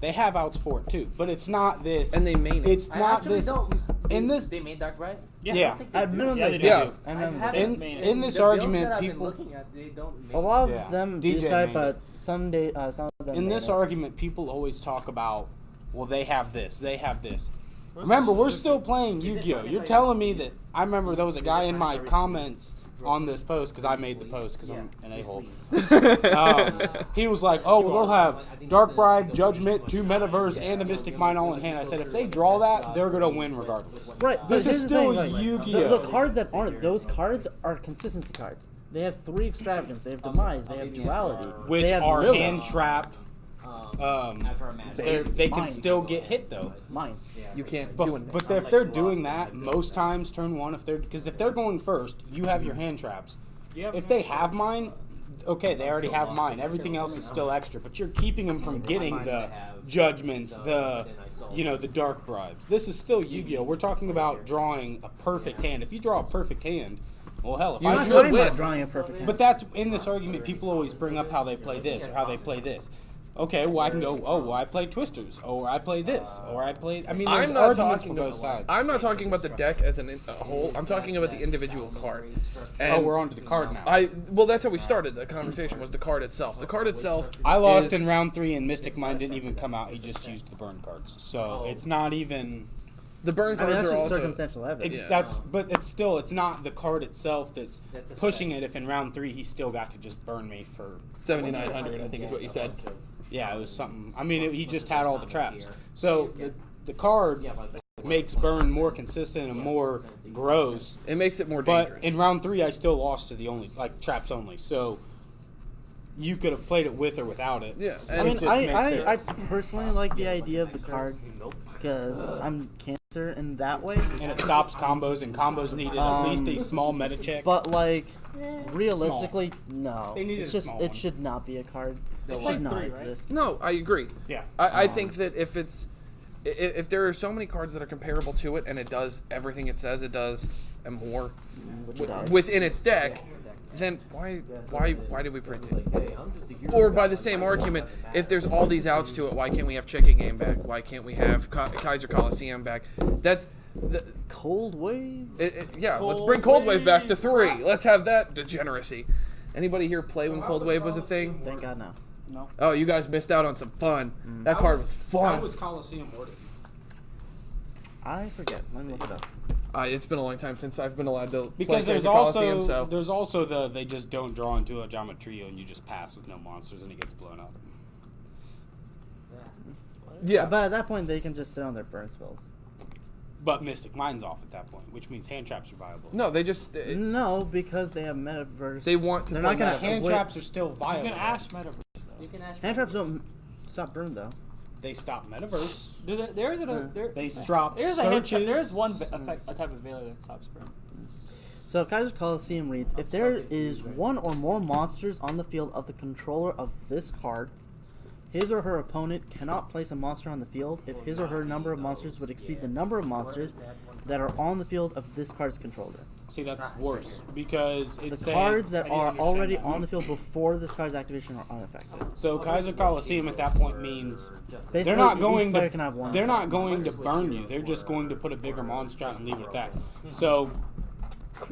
they have outs for it too, but it's not this. And they main it. It's I not actually this. don't. in they, this- they made Dark Bride. Yeah. Yeah. I don't think they At do. minimum, Yeah, they they do. do. At I minimum, haven't they In- do. seen in it. this The builds argument, that I've been people- looking at, they don't make A lot of Yeah. them DJ decide, made but it. some of them. In made this it. argument, people always talk about, well, they have this, they have this. Remember, we're still playing Yu-Gi-Oh. You're telling me that I remember there was a guy in my comments on this post because I made the post because I'm an a-hole. He was like, "Oh, well, they'll have Dark Bribe, Judgment, 2 Metaverse, and a Mystic Mine all in hand." I said, if they draw that, they're gonna win regardless. Right. This but is here's the still thing, like, Yu-Gi-Oh. The cards that aren't those cards are consistency cards. They have 3 extravagance. They have demise. They have duality. Which they have are Lilith. hand trap. As our magic. They can Mine. still get hit though. Mine. You can't But, do anything. but if they're doing that most times, turn 1, if they're going first, you have your hand traps. Yeah, If they have mine, okay, they already have mine. Everything else is still extra, but you're keeping them from getting the judgments, the dark bribes. This is still Yu-Gi-Oh. We're talking about drawing a perfect hand. If you draw a perfect hand, well, hell, if You I'm I not should talking win. about drawing a perfect hand. but that's in this argument. People always bring up how they play this or how they play this. Okay, well, I can go, oh, well, I play Twisters, or I play this, or I play. I mean, there's I'm not arguments talking for both sides. I'm not talking about the deck as a whole. I'm talking about the individual card. And Oh, we're on to the card now. well, that's how we started the conversation. Was the card itself? The card itself. I lost is- in round 3, and Mystic Mind didn't even come out. He just used the burn cards, so it's not even. The burn I mean, cards that's are just also. circumstantial evidence. It's but it's still it's not the card itself that's That's a pushing set. it. If in round 3 he still got to just burn me for 7,900, I think is what you said. yeah, it was something. I mean, he just had all the traps. So the card makes burn more consistent and more gross. It makes it more But dangerous. in round 3, I still lost to the only traps only. So you could have played it with or without it. Yeah, I and mean, it just makes I sense. personally like the idea of the card because I'm Cancer in that way. And it stops combos, and combos needed at least a small meta check. But like, realistically, no. They needed It's a just small it one. should not be a card. It Like should not 3, right? exist. no, I agree. Yeah. I think that if there are so many cards that are comparable to it and it does everything it says it does and more Which it does. within its deck, then why do we print it? Or by the same argument, if there's all these outs to it, why can't we have Chicken Game back? Why can't we have Kaiser Coliseum back? That's Cold Wave. yeah. Let's bring Cold Wave back to 3. Let's have that degeneracy. Anybody here play when Cold Wave was a thing? Thank God no. No. Oh, you guys missed out on some fun. That card was fun. How was Coliseum worded? I forget. Let me look it up. It's been a long time since I've been allowed to play Because there's Kaiser Coliseum, also so there's also the they just don't draw into a Geometrio and you just pass with no monsters and it gets blown up. yeah. But at that point, they can just sit on their burn spells. But Mystic Mind's off at that point, which means hand traps are viable. No, they just No, because they have Metaverse. They want to They're play not gonna Metaverse. Hand wait. traps are still You viable. can Ash Metaverse. You can ask Hand traps don't stop burn though. They stop Metaverse. There is They stop There's a hand searches. trap. There is one effect, a type of Veiler that stops burn. So Kaiser Coliseum reads: if there is one or more monsters on the field of the controller of this card, his or her opponent cannot place a monster on the field if his or her number of monsters would exceed the number of monsters that are on the field of this card's controller. See, that's worse because The it's cards that I didn't are understand already that. on the field before this card's activation are unaffected. So Kaiser Coliseum at that point means Basically, they're not each going player to can have one. they're not going to burn you. They're just going to put a bigger monster out and leave it at that. So,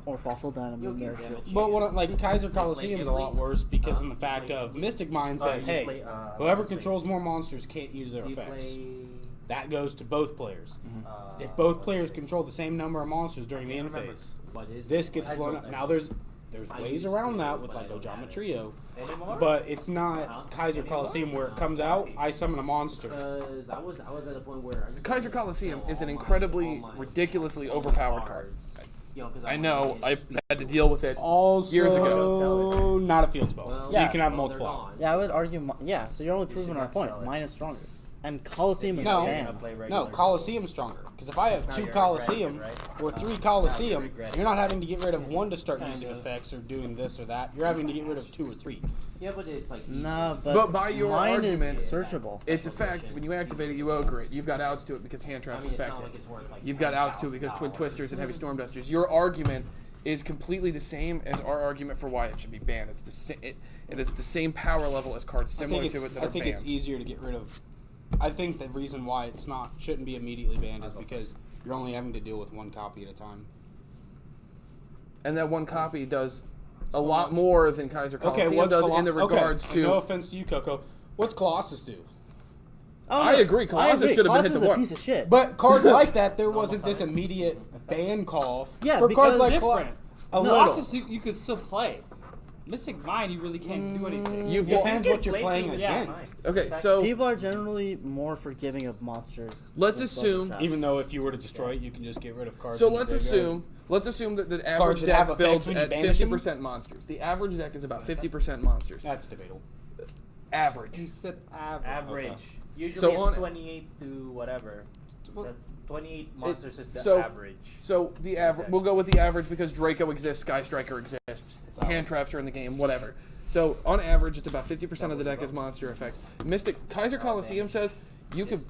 Or Fossil Dynamo Mirror Shield. but what like Kaiser Coliseum is a lot worse because in the fact of Mystic Mind says, hey, whoever controls more monsters can't use their effects. That goes to both players. If both players control the same number of monsters during the end phase, this gets blown up. Now there's ways around that with like Ojama Trio, but it's not Kaiser Coliseum where it comes out, I summon a monster. Because I was at a point where Kaiser Coliseum is an incredibly, ridiculously overpowered card. I know. I had to deal with it. Also, Years ago. not a field spell, so Yeah. you can have multiple. Yeah, I would argue. Yeah, so you're only proving our point. Mine is stronger, and Coliseum is No, banned. no, Coliseum's stronger. Because if I have 2 Coliseum or 3 Coliseum, you're not having to get rid of 1 to start using effects or doing this or that. You're having to get rid of 2 or 3. Yeah, but it's like Nah, but, But by your mine argument, is searchable. It's a fact. When you activate it, you ogre it. You've got outs to it because hand traps it's affect not it. like it's worth like You've got outs to it because Twin Twisters and Heavy Storm Dusters. Your argument is completely the same as our argument for why it should be banned. It's it is the same power level as cards similar to it that I are think banned. it's easier to get rid of. I think the reason why it's not shouldn't be immediately banned is because you're only having to deal with 1 copy at a time. And that one copy does a lot more than Kaiser Okay, Coliseum what's does in the regards to. No offense to you, Coco. What's Colossus do? Oh, I agree, Colossus should have been hit Colossus the is a one. piece of shit. But cards like that, there wasn't this immediate ban call. Yeah, for cards because like different. a No. little. Colossus, you could still play. Mystic Mind, you really can't do anything. You've Depends You what you're can playing play against. Okay, so People are generally more forgiving of monsters. Let's with assume- traps. Even though if you were to destroy it, you can just get rid of cards. so in your let's graveyard. assume that the average Cards that have deck effects builds when you at banish 50% monsters. The average deck is about 50% monsters. That's debatable. Average. You said average. Average. Usually So it's on- 28 to whatever. That's 28 monsters is the so- average. So the average, we'll go with the average because Draco exists, Sky Striker exists, hand traps are in the game, whatever. So on average, it's about 50% of the deck is monster effects. Kaiser Coliseum says you could,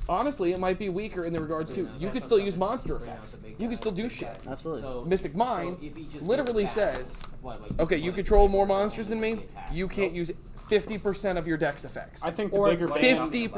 honestly, it might be weaker in the regards to you could still use monster effects. You can still do shit. Absolutely. Mystic Mind literally says, okay, you control more monsters than me. You can't use 50% of your deck's effects. I think the or bigger ban, 50%.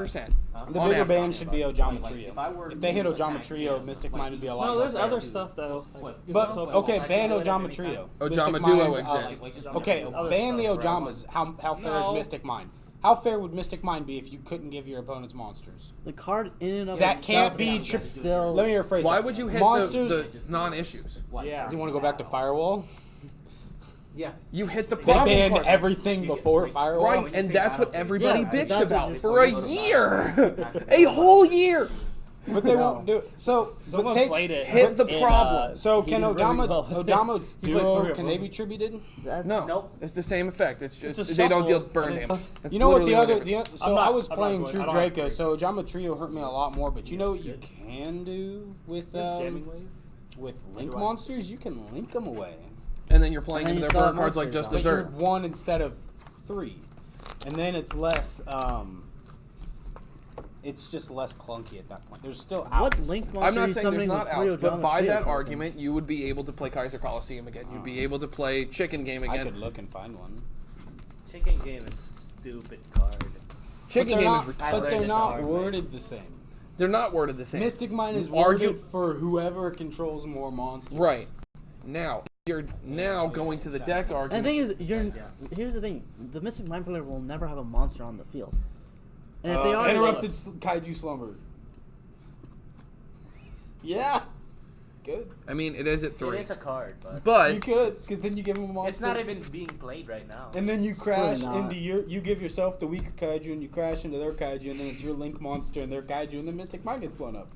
the on bigger average. ban should be Ojama Trio. If they hit Ojama Trio, Mystic Mind would be a lot. No, less there's other fair. stuff though. Like, you But can still- okay, ban Ojama Trio. Ojama Mystic Duo Mind's out. exists. Okay, Other ban the stuff, right? Ojamas. How fair is No. Mystic Mind? How fair would Mystic Mind be if you couldn't give your opponents monsters? The card in and of That itself can't be is tri- still. Let me rephrase. Why this. would you hit monsters? the non-issues? Yeah. Do you want to go back to Firewall? Yeah. You hit the They problem banned part. everything before Firewall. Right, and that's what everybody Yeah, bitched that's what about you're for a saying. year. A whole year. But they No. won't do it. So, Someone but take, played it. hit the in, problem. So he can did really Odama well. Odama He played Duo very can well. they be tributed? That's, No, Nope. it's the same effect. It's just It's a they don't deal shuffle, burn and damage. That's You know what literally the other difference. so I was I'm not playing going- True I don't have Draco, to. so Ojama Trio hurt me a lot more. But you know what you Good. can do with Jamming wave. with link do I? monsters? You can link them away. And then you're playing And into you their still burn have cards like monsters just on. But you're dessert. 1 instead of 3, and then it's less. It's just less clunky at that point. There's still outs. what link monster I'm not are you saying there's summoning not with 3 outs, but Ojama by Trio that tokens? argument, you would be able to play Kaiser Coliseum again. You'd be able to play Chicken Game I again. could look and find one. Chicken game is stupid card. Chicken Game is but retarded. they're learned it the not hard way. worded the same. They're not worded the same. Mystic Mine is You argue- worded for whoever controls more monsters. Right. Now, you're now going to the deck And the argument. thing is, here's the thing: the Mystic Mind player will never have a monster on the field. And if they are, interrupted kaiju slumber. Yeah, good. I mean, it is at It 3. is a card, but But You could, because then you give him a monster. it's not even being played right now. And then you crash not. into you give yourself the weaker kaiju, and you crash into their kaiju, and then it's your link monster and their kaiju, and then Mystic Mine gets blown up.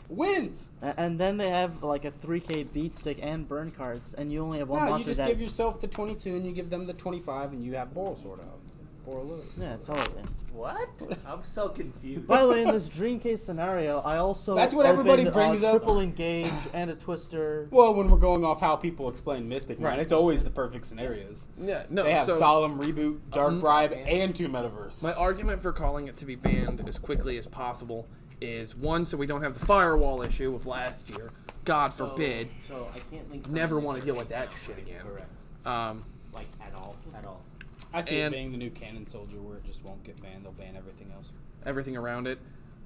Wins. and then they have like a 3K beat stick and burn cards, and you only have one No, you monster just that. give yourself the 22, and you give them the 25, and you have Boral Sword out. Boral. Yeah, totally. What? I'm so confused. By the way, in this dream case scenario, I also That's what everybody opened, brings up. triple engage and a twister. Well, when we're going off how people explain Mystic Mine, Right. it's always the perfect scenarios. yeah, no. They have so Solemn Reboot, Dark Bribe, and 2 Metaverse. my argument for calling it to be banned as quickly as possible is one, so we don't have the firewall issue of last year. God forbid. So I can't link. Never summon want to it deal or with that face shit down. again. Correct. Like at all. I see And- it being the new Cannon Soldier where it just won't get banned. They'll ban everything else. Everything around it.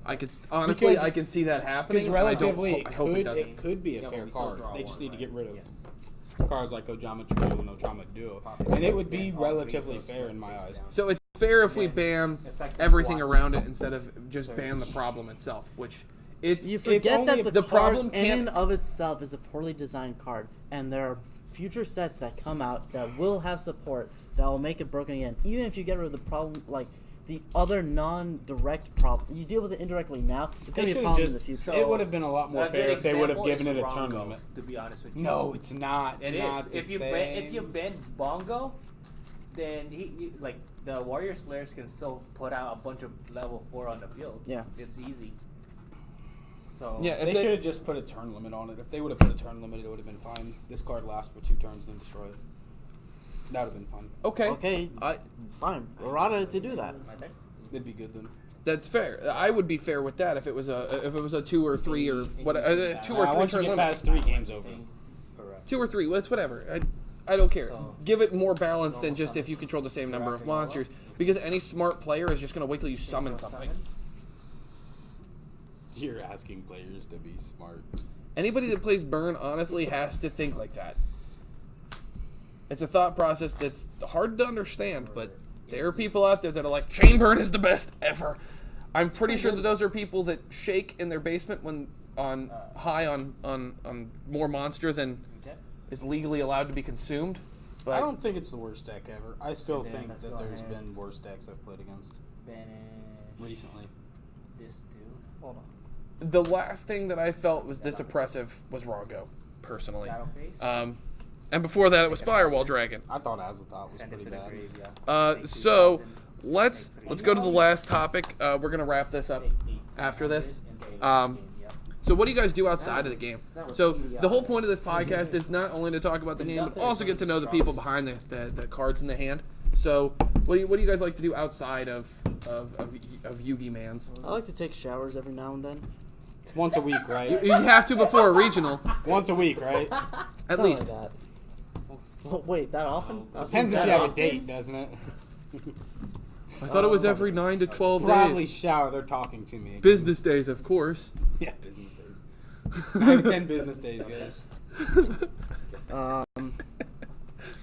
I could honestly, Because- I can see that happening. Because I don't- relatively, I hope it doesn't. it could be a Yeah, but fair we still card. draw They just one, need to get right? rid of Yes. cards like Ojama Trio and Ojama Duo. And it would be relatively fair in my eyes. So it's fair if we ban Effective everything block. around it instead of just ban the problem itself, which it's You forget only that if the the card problem in can't- and of itself is a poorly designed card, and there are future sets that come out that will have support that will make it broken again. Even if you get rid of the problem, like the other non-direct problem, you deal with it indirectly now. It's They gonna be a should problem just. in the future. So- It would have been a lot more A fair good if they would have example given is it a turn Rongo, limit. To be honest with you. No, it's not. It's It not is. the If you same. if you ban Bongo, then he like the Warriors players can still put out a bunch of level 4 on the field. Yeah. It's easy. So Yeah, if They they- should have just put a turn limit on it. If they would have put a turn limit, it would have been fine. This card lasts for 2 turns, then destroy it. That would have been fun. okay. Okay, I, fine. Errata to do that. my turn. It'd be good then. that's fair. I would be fair with that if it was a 2 or 3 or what 2 or 3 Once you turn get limit. past 3 games over. Correct. 2 or 3, well, it's whatever. I don't care. So- Give it more balance than just if you control the same number of monsters, because any smart player is just going to wait till you summon something. You're asking players to be smart. Anybody that plays Burn honestly has to think like that. It's a thought process that's hard to understand, but there are people out there that are like, Chain Burn is the best ever. I'm pretty sure that those are people that shake in their basement when on high on more monster than Okay. is legally allowed to be consumed. But I don't think it's the worst deck ever. I still And then think let's that go there's ahead. been worse decks I've played against Banish recently. this dude. Hold on. the last thing that I felt was this oppressive was Rongo, personally. Battle phase. And before that, it was Firewall Dragon. I thought Azathoth was Send it pretty to the bad. grave, yeah. So let's go to the last topic. We're gonna wrap this up after this. So what do you guys do outside of the game? So the whole point of this podcast is not only to talk about the game, but also get to know the people behind the cards in the hand. So what do you guys like to do outside of Yugi Mans? I like to take showers every now and then. Once a week, right? You have to before a regional, Once a week, right? at Something least. like that. Well, wait, that often? Depends if That you have a often? date, doesn't it? I thought it was every 9 to 12 Probably days. shower. They're talking to me. Again. Business days, of course. Yeah, business days. 9 to 10 business days, guys.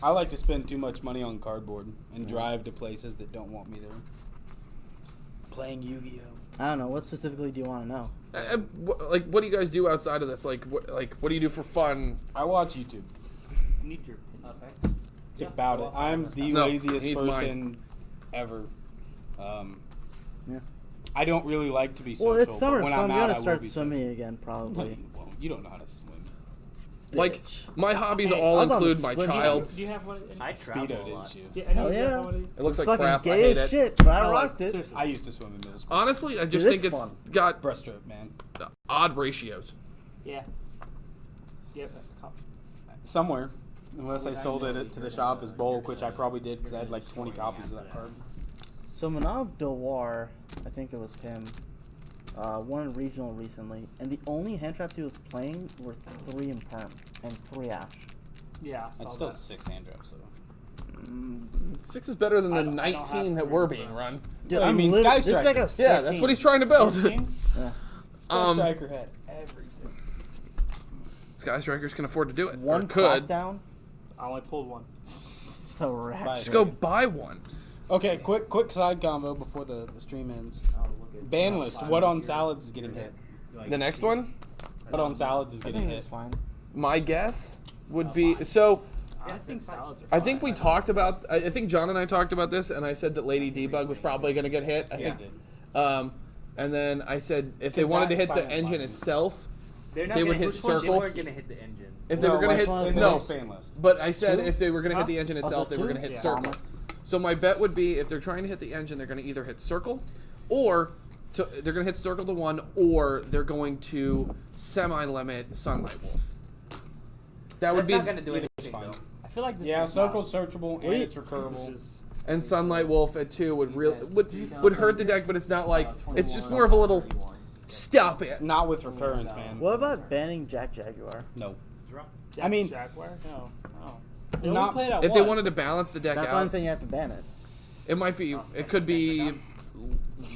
I like to spend too much money on cardboard and drive to places that don't want me there. Playing Yu-Gi-Oh. I don't know. What specifically do you want to know? What do you guys do outside of this? What do you do for fun? I watch YouTube. Need your okay. It's about it. I'm the No, laziest he needs person ever. Yeah. I don't really like to be social. Well, it's summer, but when so I'm out, gonna I will start be swimming social. again, No, probably. you won't. You don't know how to swim. Like, Bitch. my hobbies Hey, all I was on the include my swim team. child's. Do you have one? I travel Speedo, a lot. didn't you? Yeah, I know Hell you have yeah. one. It looks like Fucking crap. I gay hate as it. shit, but I No, like, rocked it. seriously. I used to swim in middle school. Honestly, I just Dude, think it's it's fun. got Breaststroke, man. odd ratios. Yeah. Yep. Somewhere. Unless I sold it to the shop as bulk, which I probably did because I had like 20 copies of that card. So Manav Dilwar, I think it was him, won a regional recently, and the only hand traps he was playing were 3 in perm and 3 ash. Yeah. It's saw still that. 6 hand drops, though. 6 is better than the I don't have 19 that three, were but- being run. Dude, Oh, you I'm mean literally, Sky this guy got Yeah, that's what he's trying to build. 13? Yeah. Um, Striker had everything. Sky Strikers can afford to do it. Or One could. down. I only pulled one. So Bye. rad. Just go buy one. Okay, quick side combo before the stream ends. Ban list. What on salads is getting hit? The next one, What on salads is I getting think hit? it's fine. my guess would be so. I think salads are I fine. think we talked about. I think John and I talked about this, and I said that Lady Debug was probably going to get hit. I Yeah. think. And then I said if they 'Cause wanted to that hit the silent engine button. itself, They're not They would gonna hit which ones circle. They weren't gonna hit the engine. if they were going to which hit one is no. the ban list? But I said Two? if they were going to hit Huh? the engine Of itself, the they were two? going to hit Yeah. circle. So my bet would be if they're trying to hit the engine, they're going to either hit circle, or they're going to hit circle to 1, or they're going to semi-limit Sunlight Wolf. That would That's be not gonna do Either's anything fine. though. I feel like this Yeah, is circle's not, searchable and Wait. it's recurable. This is, and Sunlight Wolf at 2 would hurt the deck, but it's not like it's just more of a little stop it. Not with recurrence, man. What about banning Jack Jaguar? No. Jack, I mean- Jaguar? No. They Not- only played at If they one. wanted to balance the deck That's why I'm out, saying you have to ban it. it might be. It could be.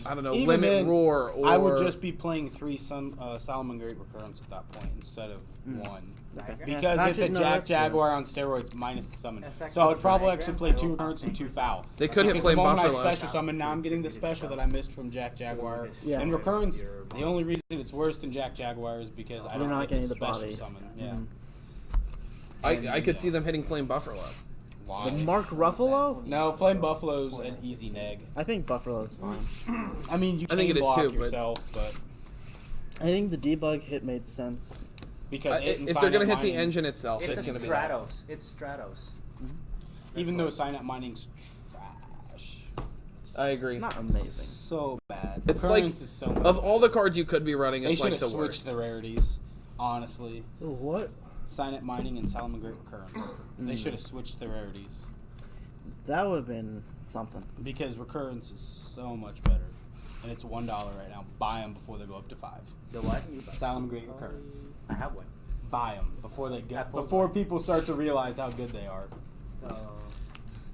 I don't know. Even Limit then, roar or I would just be playing 3 Solomon Great Recurrence at that point instead of 1. Okay. Because Yeah, it's a actually, no, Jack that's true. Jaguar on steroids minus the summon. Effective So I would probably diagram. actually play 2 recurrence and 2 foul. They could hit Because Flame the moment Buffalo. I special summon, now I'm getting the special that I missed from Jack Jaguar. Yeah. And recurrence, the only reason it's worse than Jack Jaguar is because I You're don't not get getting the the special body. summon. Yeah. Mhm. I could see them hitting Flame Buffalo. Why? The Mark Ruffalo? No, Flame Buffalo's an easy neg. I think Buffalo is fine. I mean, you I think can it is block too, but- yourself, but I think the debug hit made sense. because it and If they're gonna sign-up hit the mining- engine itself, It's it's a gonna be. Stratos. It's Stratos. even though sign up mining's trash, I agree. Not amazing. so bad. It's like Recurrence is so much of all the better. cards you could be running, They it's should like have the switched worst. the rarities. Honestly, What? sign up mining and Solomon Great Recurrence. They should have switched the rarities That would have been something. because recurrence is so much better, and it's $1 right now. Buy them before they go up to 5. The what? Solomon Great Recurrence. I have one. Buy them before they I get pulled before people start to realize how good they are. So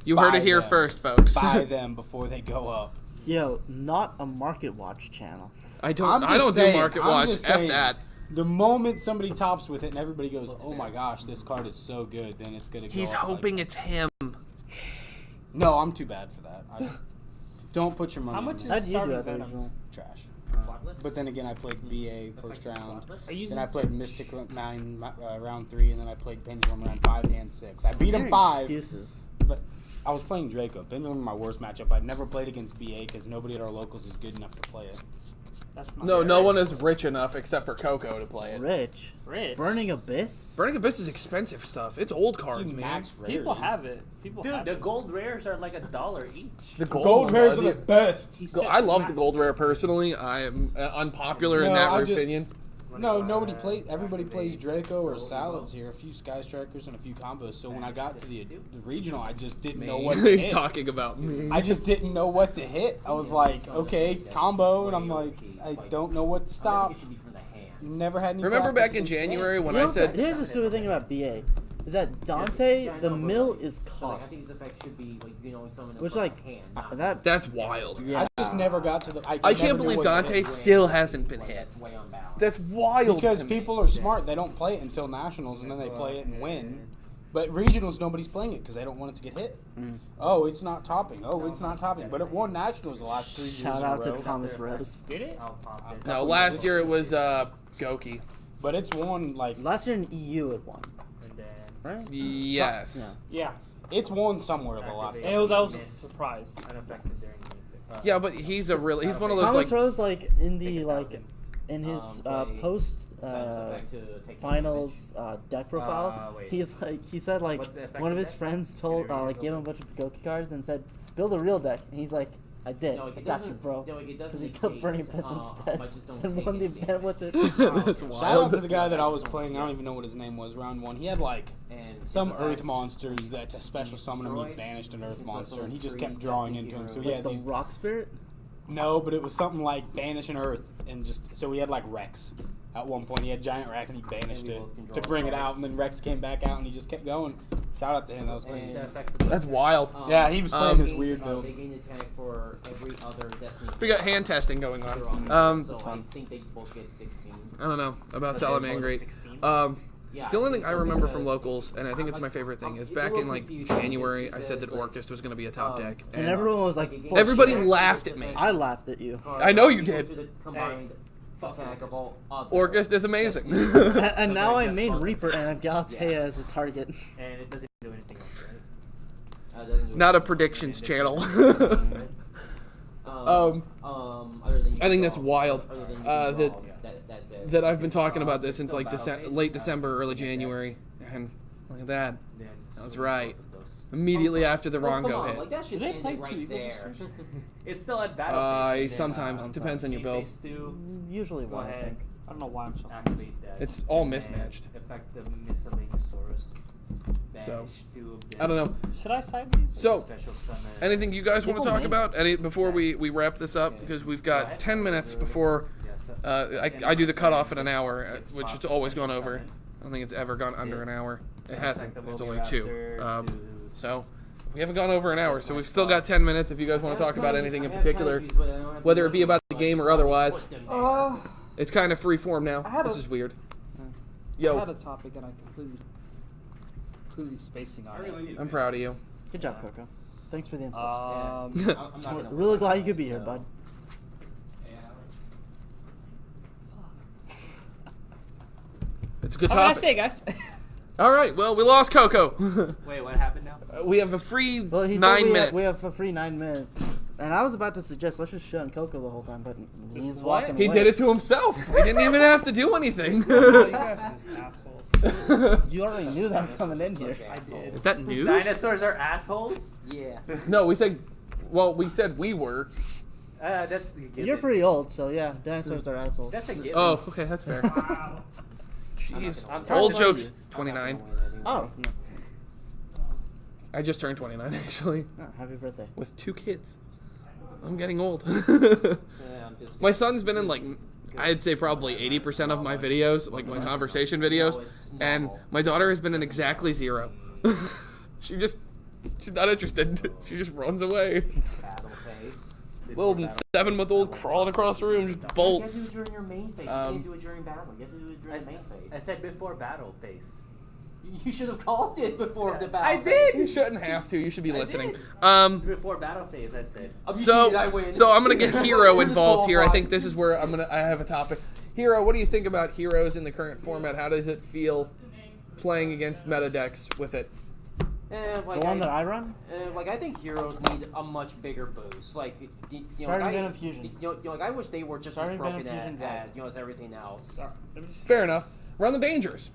You heard Buy it here them. first, folks. Buy them before they go up. Yo, not a Market Watch channel. I I'm don't. just I don't saying, do Market I'm Watch. just F saying. that. The moment somebody tops with it and everybody goes, "Oh my gosh, this card is so good," then it's gonna go. He's up like- hoping it's him. No, I'm too bad for that. Don't put your money. How on much me. is How'd you do starting at the Venom? regional? Trash? Thoughtless? But then again, I played BA first round. Are you Then I using played Mystic round 3, and then I played Pendulum round 5 and 6. I beat him Hearing 5, Excuses. but I was playing Draco. Pendulum my worst matchup. I'd never played against BA because nobody at our locals is good enough to play it. That's not No, fair. no one is rich enough except for Coco to play it. Rich. Rich. Burning Abyss? Burning Abyss is expensive stuff. It's old cards, You man. max rarity. People have it. People Dude, have the it. gold rares are like $1 each. The Gold ones rares are are the best. I love the gold rare personally. I am unpopular in No, that I just- opinion. No, nobody plays. Everybody plays Draco or Salads here. A few Sky Strikers and a few combos. So when I got to the regional, I just didn't know what to He's hit. talking about me. I just didn't know what to hit. I was like, okay, combo, and I'm like, I don't know what to stop. Never had any. Remember practice back in against January when You I know, said here's the stupid thing about BA. Is that Dante, the mill is I cost. think his effect should be like you can only summon it Which, from like, hand. not that. that's wild. Yeah. I just never got to the. I never can't knew believe what to Dante hit. still hasn't been like, hit. that's way unbalanced. That's wild. Because to me. people are smart. They don't play it until nationals, and then they play it and win. But regionals, nobody's playing it because they don't want it to get hit. Oh, it's not topping. Oh, it's not topping. But it won nationals the last 3 years Shout in a out to row. Thomas Rose. Did it? I'll pop this. No, last year it was Goki. But it's won like Last year in EU it won, And then right? Yes. Yeah. Yeah. it's won somewhere the last. And couple that was a Miss. surprise. unaffected during game Yeah, but he's one of those Thomas like. Rose, like in the Pick like in his play post Besides the fact to take finals deck profile, wait. he said like What's the effect one of of his that? friends told like gave him a bunch of Goki cards and said build a real deck, and he's like I did, No, like, it got you, doesn't- bro, no, like, it because doesn't he kept take, burning piss instead I just don't and take won the any event with it. That's Shout out wild. to the guy that I was playing. I don't even know what his name was. Round 1, he had like And some its Earth effects- monsters that to special summon him. He Destroyed. banished an Earth He's monster, got and he just three kept drawing Destiny into him. So heroes. he Like had the these. rock spirit. No, but it was something like banish an Earth, and just so he had like Rex. At one point, he had giant Rex, and he banished we it both can draw to a bring it card. out, and then Rex came back out, and he just kept going. Shout out to him. That was And crazy. the effects That's wild. Yeah, he was playing Um, this weird build. They gain attack for every other Destiny. We got hand testing going they're on. so That's I fun. think they both get 16. I don't know about Okay, Salamangreat. 16? Yeah, The only I thing think I so, remember from because locals, and I think it's my favorite thing, is it's a back little in like confusing because January, it I said that says, like, Orcust was going to be a top deck, And everyone was like, Like, bullshit. everybody laughed at me. I laughed at you. I know you did. To the combined attack of all other Orcust is amazing. And now I That's made fun. Reaper and I have Galatea Yeah. as a target. And it doesn't do anything else, right? doesn't do Not a anything. predictions channel. Other than you I think can that's draw- wild. other than you Uh, can that- draw, that's it. that I've been talking about this since Still like battle phase? late December, early January, and look at that. Then That's so right. both of those. Immediately after the Oh, come Rongo on, hit. like that should Do they end play it two right Evil there. Sisters? It's still at battle phase. Sometimes Sometimes. depends on your build. Phase 2, Usually go one, I ahead, think. I don't know why I'm so. activate that. It's all and mismatched. Affect the miscellaneous source. So, Banish 2 of them. I don't know. Should I side these? So, Special summon. anything you guys want to People talk may about? Any before we wrap this up, because we've got 10 minutes before I do the cutoff at an hour, which it's always gone over. I don't think it's ever gone under an hour. It hasn't. It's only 2. So we haven't gone over an hour, so we've still got 10 minutes. If you guys want to talk about anything in particular, whether it be about the game or otherwise, it's kind of free form now. I had This a- is weird. I Yo, had a topic and I completely spacing on it. I'm proud of you. Good job, Coco. Thanks for the info. I'm not gonna Really work glad on you could it, be here, so- bud. It's a good What did I topic. say, guys? All right, well, we lost Coco. Wait, what happened now? We have a free Well, he said 9 we minutes. Have, we have a free 9 minutes. And I was about to suggest let's just shut on Coco the whole time, but he's what? walking He away. did it to himself. He didn't even have to do anything. Oh, you guys are just assholes. You already knew that coming in here. Such assholes. Is that news? Dinosaurs are assholes? Yeah. No, we said we were. That's a given. You're pretty old, so yeah, dinosaurs are assholes. That's a given. Oh, okay, that's fair. Wow. Jeez. I'm trying Old to- jokes. 29. Oh, no. I just turned 29 actually, Oh, happy birthday. with 2 kids. I'm getting old. Yeah, I'm just My son's been in like I'd say probably 80% of my videos, like my conversation videos, and my daughter has been in exactly 0. she's not interested. She just runs away. battle phase. Little 7-month-old crawling across the room, just You have bolts. to do it during your main phase. You Um, can't do it during battle. You have to do it during the main I phase. said before battle phase. You should have called it before the battle. I did! You shouldn't have to. You should be listening. did. Before battle phase, I said. So I win. I'm gonna get Hero We're involved here. I think disqualified. this is where I have a topic. Hero, what do you think about heroes in the current format? How does it feel playing against meta decks with it? Like The one that I run? like I think heroes need a much bigger boost. Like you know, Starting like, Venom Fusion. Like I wish they were just Starting as broken Venom Fusion Venom. as everything else. Fair enough. Run the Dangers.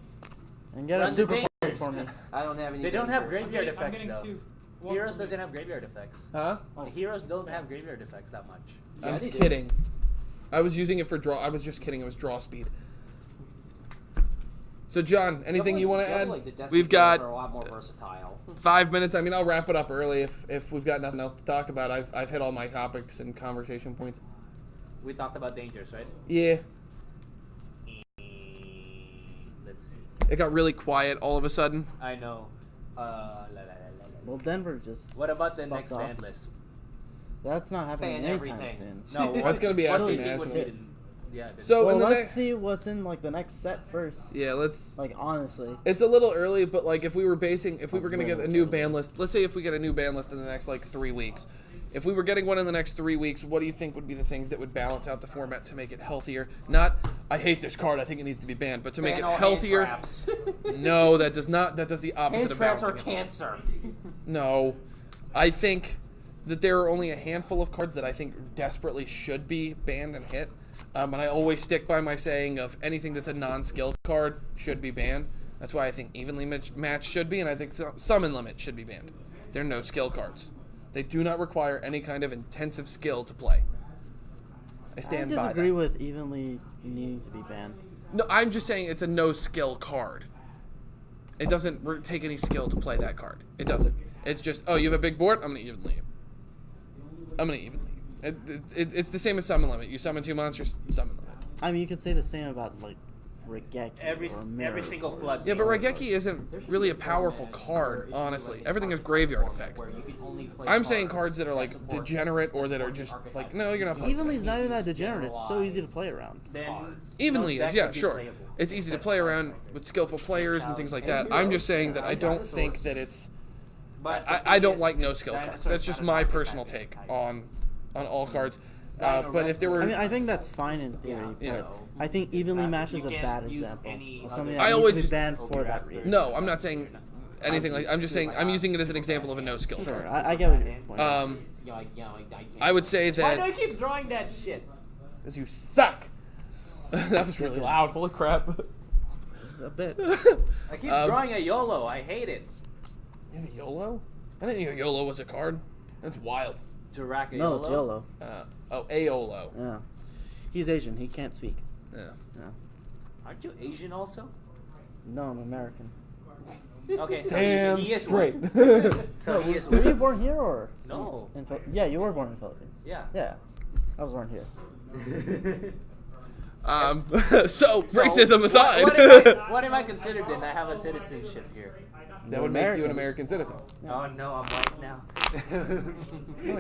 And get a Run the super Dangers. for me. I don't have any. They don't have Dangers. graveyard I'm effects getting though. Heroes doesn't have graveyard effects. Huh? The heroes don't have graveyard effects that much. Yeah, I'm they do. kidding. I was using it for draw. I was just kidding. It was draw speed. So John, anything you want to add? Like the Destiny We've got are a lot more versatile. 5 minutes. I mean, I'll wrap it up early if we've got nothing else to talk about. I've hit all my topics and conversation points. We talked about dangers, right? Yeah. Let's see. It got really quiet all of a sudden. I know. Well, Denver just. What about the Fucked next off. ban list? That's not happening Ban anytime everything. soon. No, That's gonna be what after they did was Nationals. they didn't- Yeah. they So Well, in the let's next, see what's in like the next set first. yeah, let's. Like honestly, It's a little early, but like if we were gonna get a new ban list, let's say if we get a new ban list in the next like 3 weeks, if we were getting one in the next 3 weeks, what do you think would be the things that would balance out the format to make it healthier? Not, I hate this card, I think it needs to be banned, but to make Ban it all hand healthier. traps. No, that does not. That does the opposite Hand of traps are balancing it. cancer. No, I think that there are only a handful of cards that I think desperately should be banned and hit. And I always stick by my saying of anything that's a non-skill card should be banned. That's why I think Evenly Matched should be, and I think Summon Limit should be banned. They're no skill cards. They do not require any kind of intensive skill to play. I stand by that. I disagree with Evenly needing to be banned. No, I'm just saying it's a no skill card. It doesn't take any skill to play that card. It doesn't. It's just, oh, you have a big board? I'm going to evenly you. It's the same as Summon Limit. You summon 2 monsters, Summon Limit. I mean, you could say the same about, like, Regeki Every or Mirror. every single flood. Yeah, but Raigeki isn't really a powerful card, honestly. Everything is graveyard effect. I'm saying cards that are, like, degenerate or that are just, like, no, you're not playing. Evenly's not even that degenerate. It's so easy to play around. Then Evenly no is, deck yeah, would be sure. playable. It's easy to play around with skillful players and things like that. I'm just saying that I don't think that it's... But I don't like no skill cards. That's just my personal take on all cards. But if there were... I mean, I think that's fine in theory, Yeah. but I think Evenly Matched is a can't bad use example any of something I that always needs to be just- banned for that reason. No, I'm not saying anything like... I'm just saying I'm using it as an example of a no skill Sure, card. I get what your point is. I would say Why do that... I keep drawing that shit? Because you suck! That was really loud. Holy crap. A bit. I keep drawing a YOLO. I hate it. You have a YOLO? I didn't know YOLO was a card. That's wild. Dirac a No, YOLO? it's YOLO. Aolo. Yeah. He's Asian. He can't speak. Yeah. Yeah. Aren't you Asian also? No, I'm American. Okay, so Damn he is straight. one. So he is Were you one. born here or? No. Yeah, you were born in the Philippines. Yeah. Yeah. I was born here. So, racism aside. What am I considered then? I have a citizenship here. That would make you an American citizen. Oh no, I'm white now. No,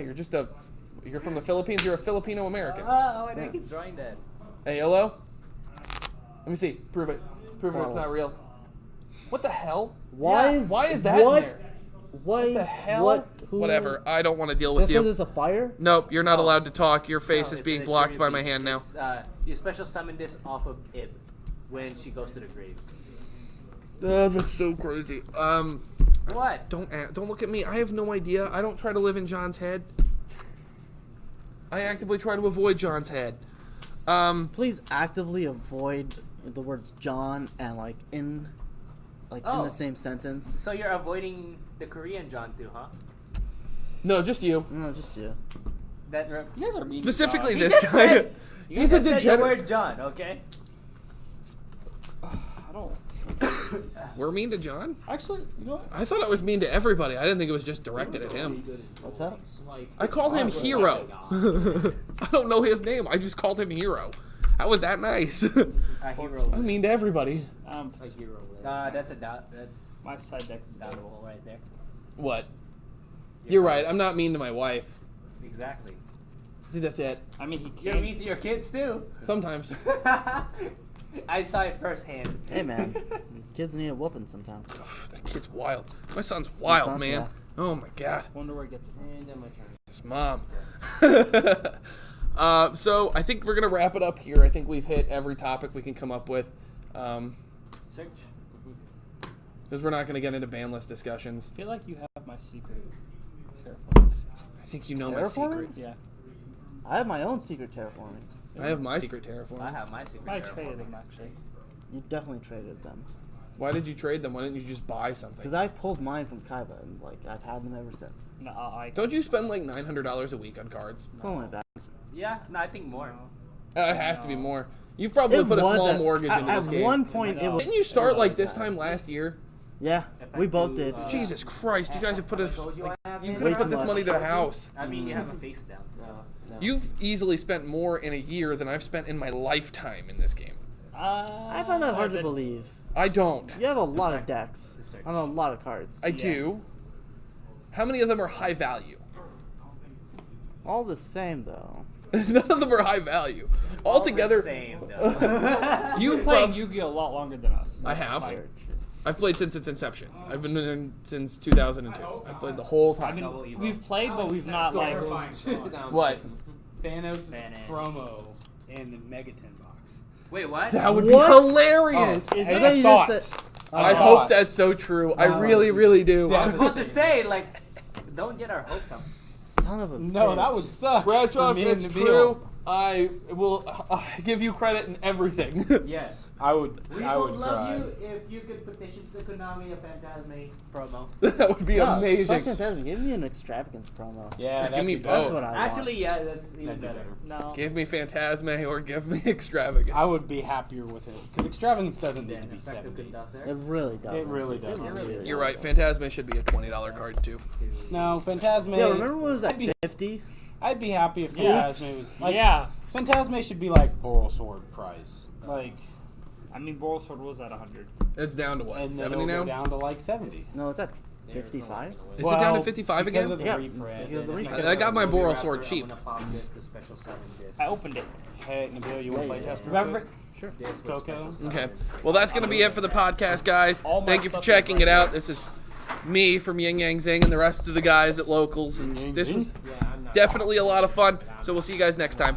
you're from the Philippines. You're a Filipino American. Oh, I keep drawing that. Aolo? Let me see. Prove it. Prove it's not False. real. What the hell? Why is that in what? there? What the hell? What? Who, Whatever. I don't want to deal with Just because you. it's a fire? Nope, you're not allowed to talk. Your face No, is it's being an blocked by my exterior hand now. beast. You special summon this off of Ib when she goes to the grave. Oh, that's so crazy. What? Don't look at me. I have no idea. I don't try to live in John's head. I actively try to avoid John's head. Please actively avoid the words John and in the same sentence. So you're avoiding the Korean John too, huh? No, just you. No, just you. That You guys are mean. Specifically to this guy. you He's a just said the degenerate. word John, okay? God. I don't. We're mean to John? Actually, you know what? I thought it was mean to everybody. I didn't think it was just directed at him. What's up? I called him Hero. I don't know his name. I just called him Hero. How was that nice? A hero. I'm mean to everybody. A hero. That's a dot. That's My side deck. doubtful right there. What? You're right. I'm not mean to my wife. Exactly. That's it. I mean, he You're can't. mean to your kids too. Sometimes. I saw it firsthand. Hey man, kids need a whooping sometimes. That kid's wild. My son's wild, son? man. Yeah. Oh my god. Wonder where it gets it. And then my turn. His mom. So I think we're gonna wrap it up here. I think we've hit every topic we can come up with. Search. Because we're not gonna get into ban list discussions. I feel like you have my secret. Terraforming. I think you know my Terraforming? secret. Yeah. I have my own secret terraformings. I have my secret terraform. I have my secret. I terraformings. traded them actually. You definitely traded them. Why did you trade them? Why didn't you just buy something? Because I pulled mine from Kaiba and I've had them ever since. No, I. Don't you spend like $900 a week on cards? Something like that. Yeah, no, I think more. It has to be more. You've probably put a small mortgage into this at game. one point it was. Didn't you start like this time last year? Yeah, we both did. Jesus Christ, you guys have put a. You could Way have put too this much. money to a house. I mean, you have a face down, so. You've easily spent more in a year than I've spent in my lifetime in this game. I find that hard to believe. I don't. You have a lot of decks and a lot of cards. I do. How many of them are high value? All the same though. None of them are high value. Altogether, Same, though. you've playing prob- Yu-Gi-Oh a lot longer than us. I have. Fired. I've played since its inception. I've been in since 2002. I've played the whole I time. mean, we've played, but we've not like. What? Thanos' Vanish. promo in the Megaton box. Wait, what? That would What? be hilarious. Is I it thought a you thought? just said. I hope that's so true. I really, really do. I was about to say, like, don't get our hopes up. Son of a No, bitch. that would suck. Bradshaw, for me if and it's Nabil. true, I will give you credit in everything. Yes. I would. We I would would love cry. you if you could petition the Konami of Phantasme promo. That would be No, amazing. fucking Phantasm, give me an extravagance promo. Yeah, Give that'd me be both. That's dope. what I want. Actually, yeah, that's even That'd be better. No. Give me Phantasme or give me Extravagance. I would be happier with it because extravagance doesn't need Then to be effective 70. good stuff there. It really does. It really doesn't. You're right. Phantasme should be a $20 card too. No, Phantasme. Yeah, remember when it was at I'd be, 50? I'd be happy if Yeah. Phantasme was like. Yeah. Phantasme should be like Boral Sword price. Like, I mean, Borosword was at 100. It's down to what? and then 70 it'll now? go down to like 70. No, it's at 55. Is it down to 55 because again? Of the Yeah, reprint. because of the Then reprint. I got my Movie Boral Raptor, Sword I'm cheap. gonna pop this, the special 7 disc. I opened it. Hey, Nabil, you want to play Yeah, test? yeah. real Remember? quick? Sure. Disc with Coco? special Okay. 7. Well, that's going to be it for the podcast, guys. All my Thank you for stuff is checking right it out. This is me from Yin Yang Zing and the rest of the guys at Locals. And Yin Yang this was Zing? Yeah, I'm not. definitely a lot of fun. So we'll see you guys next time.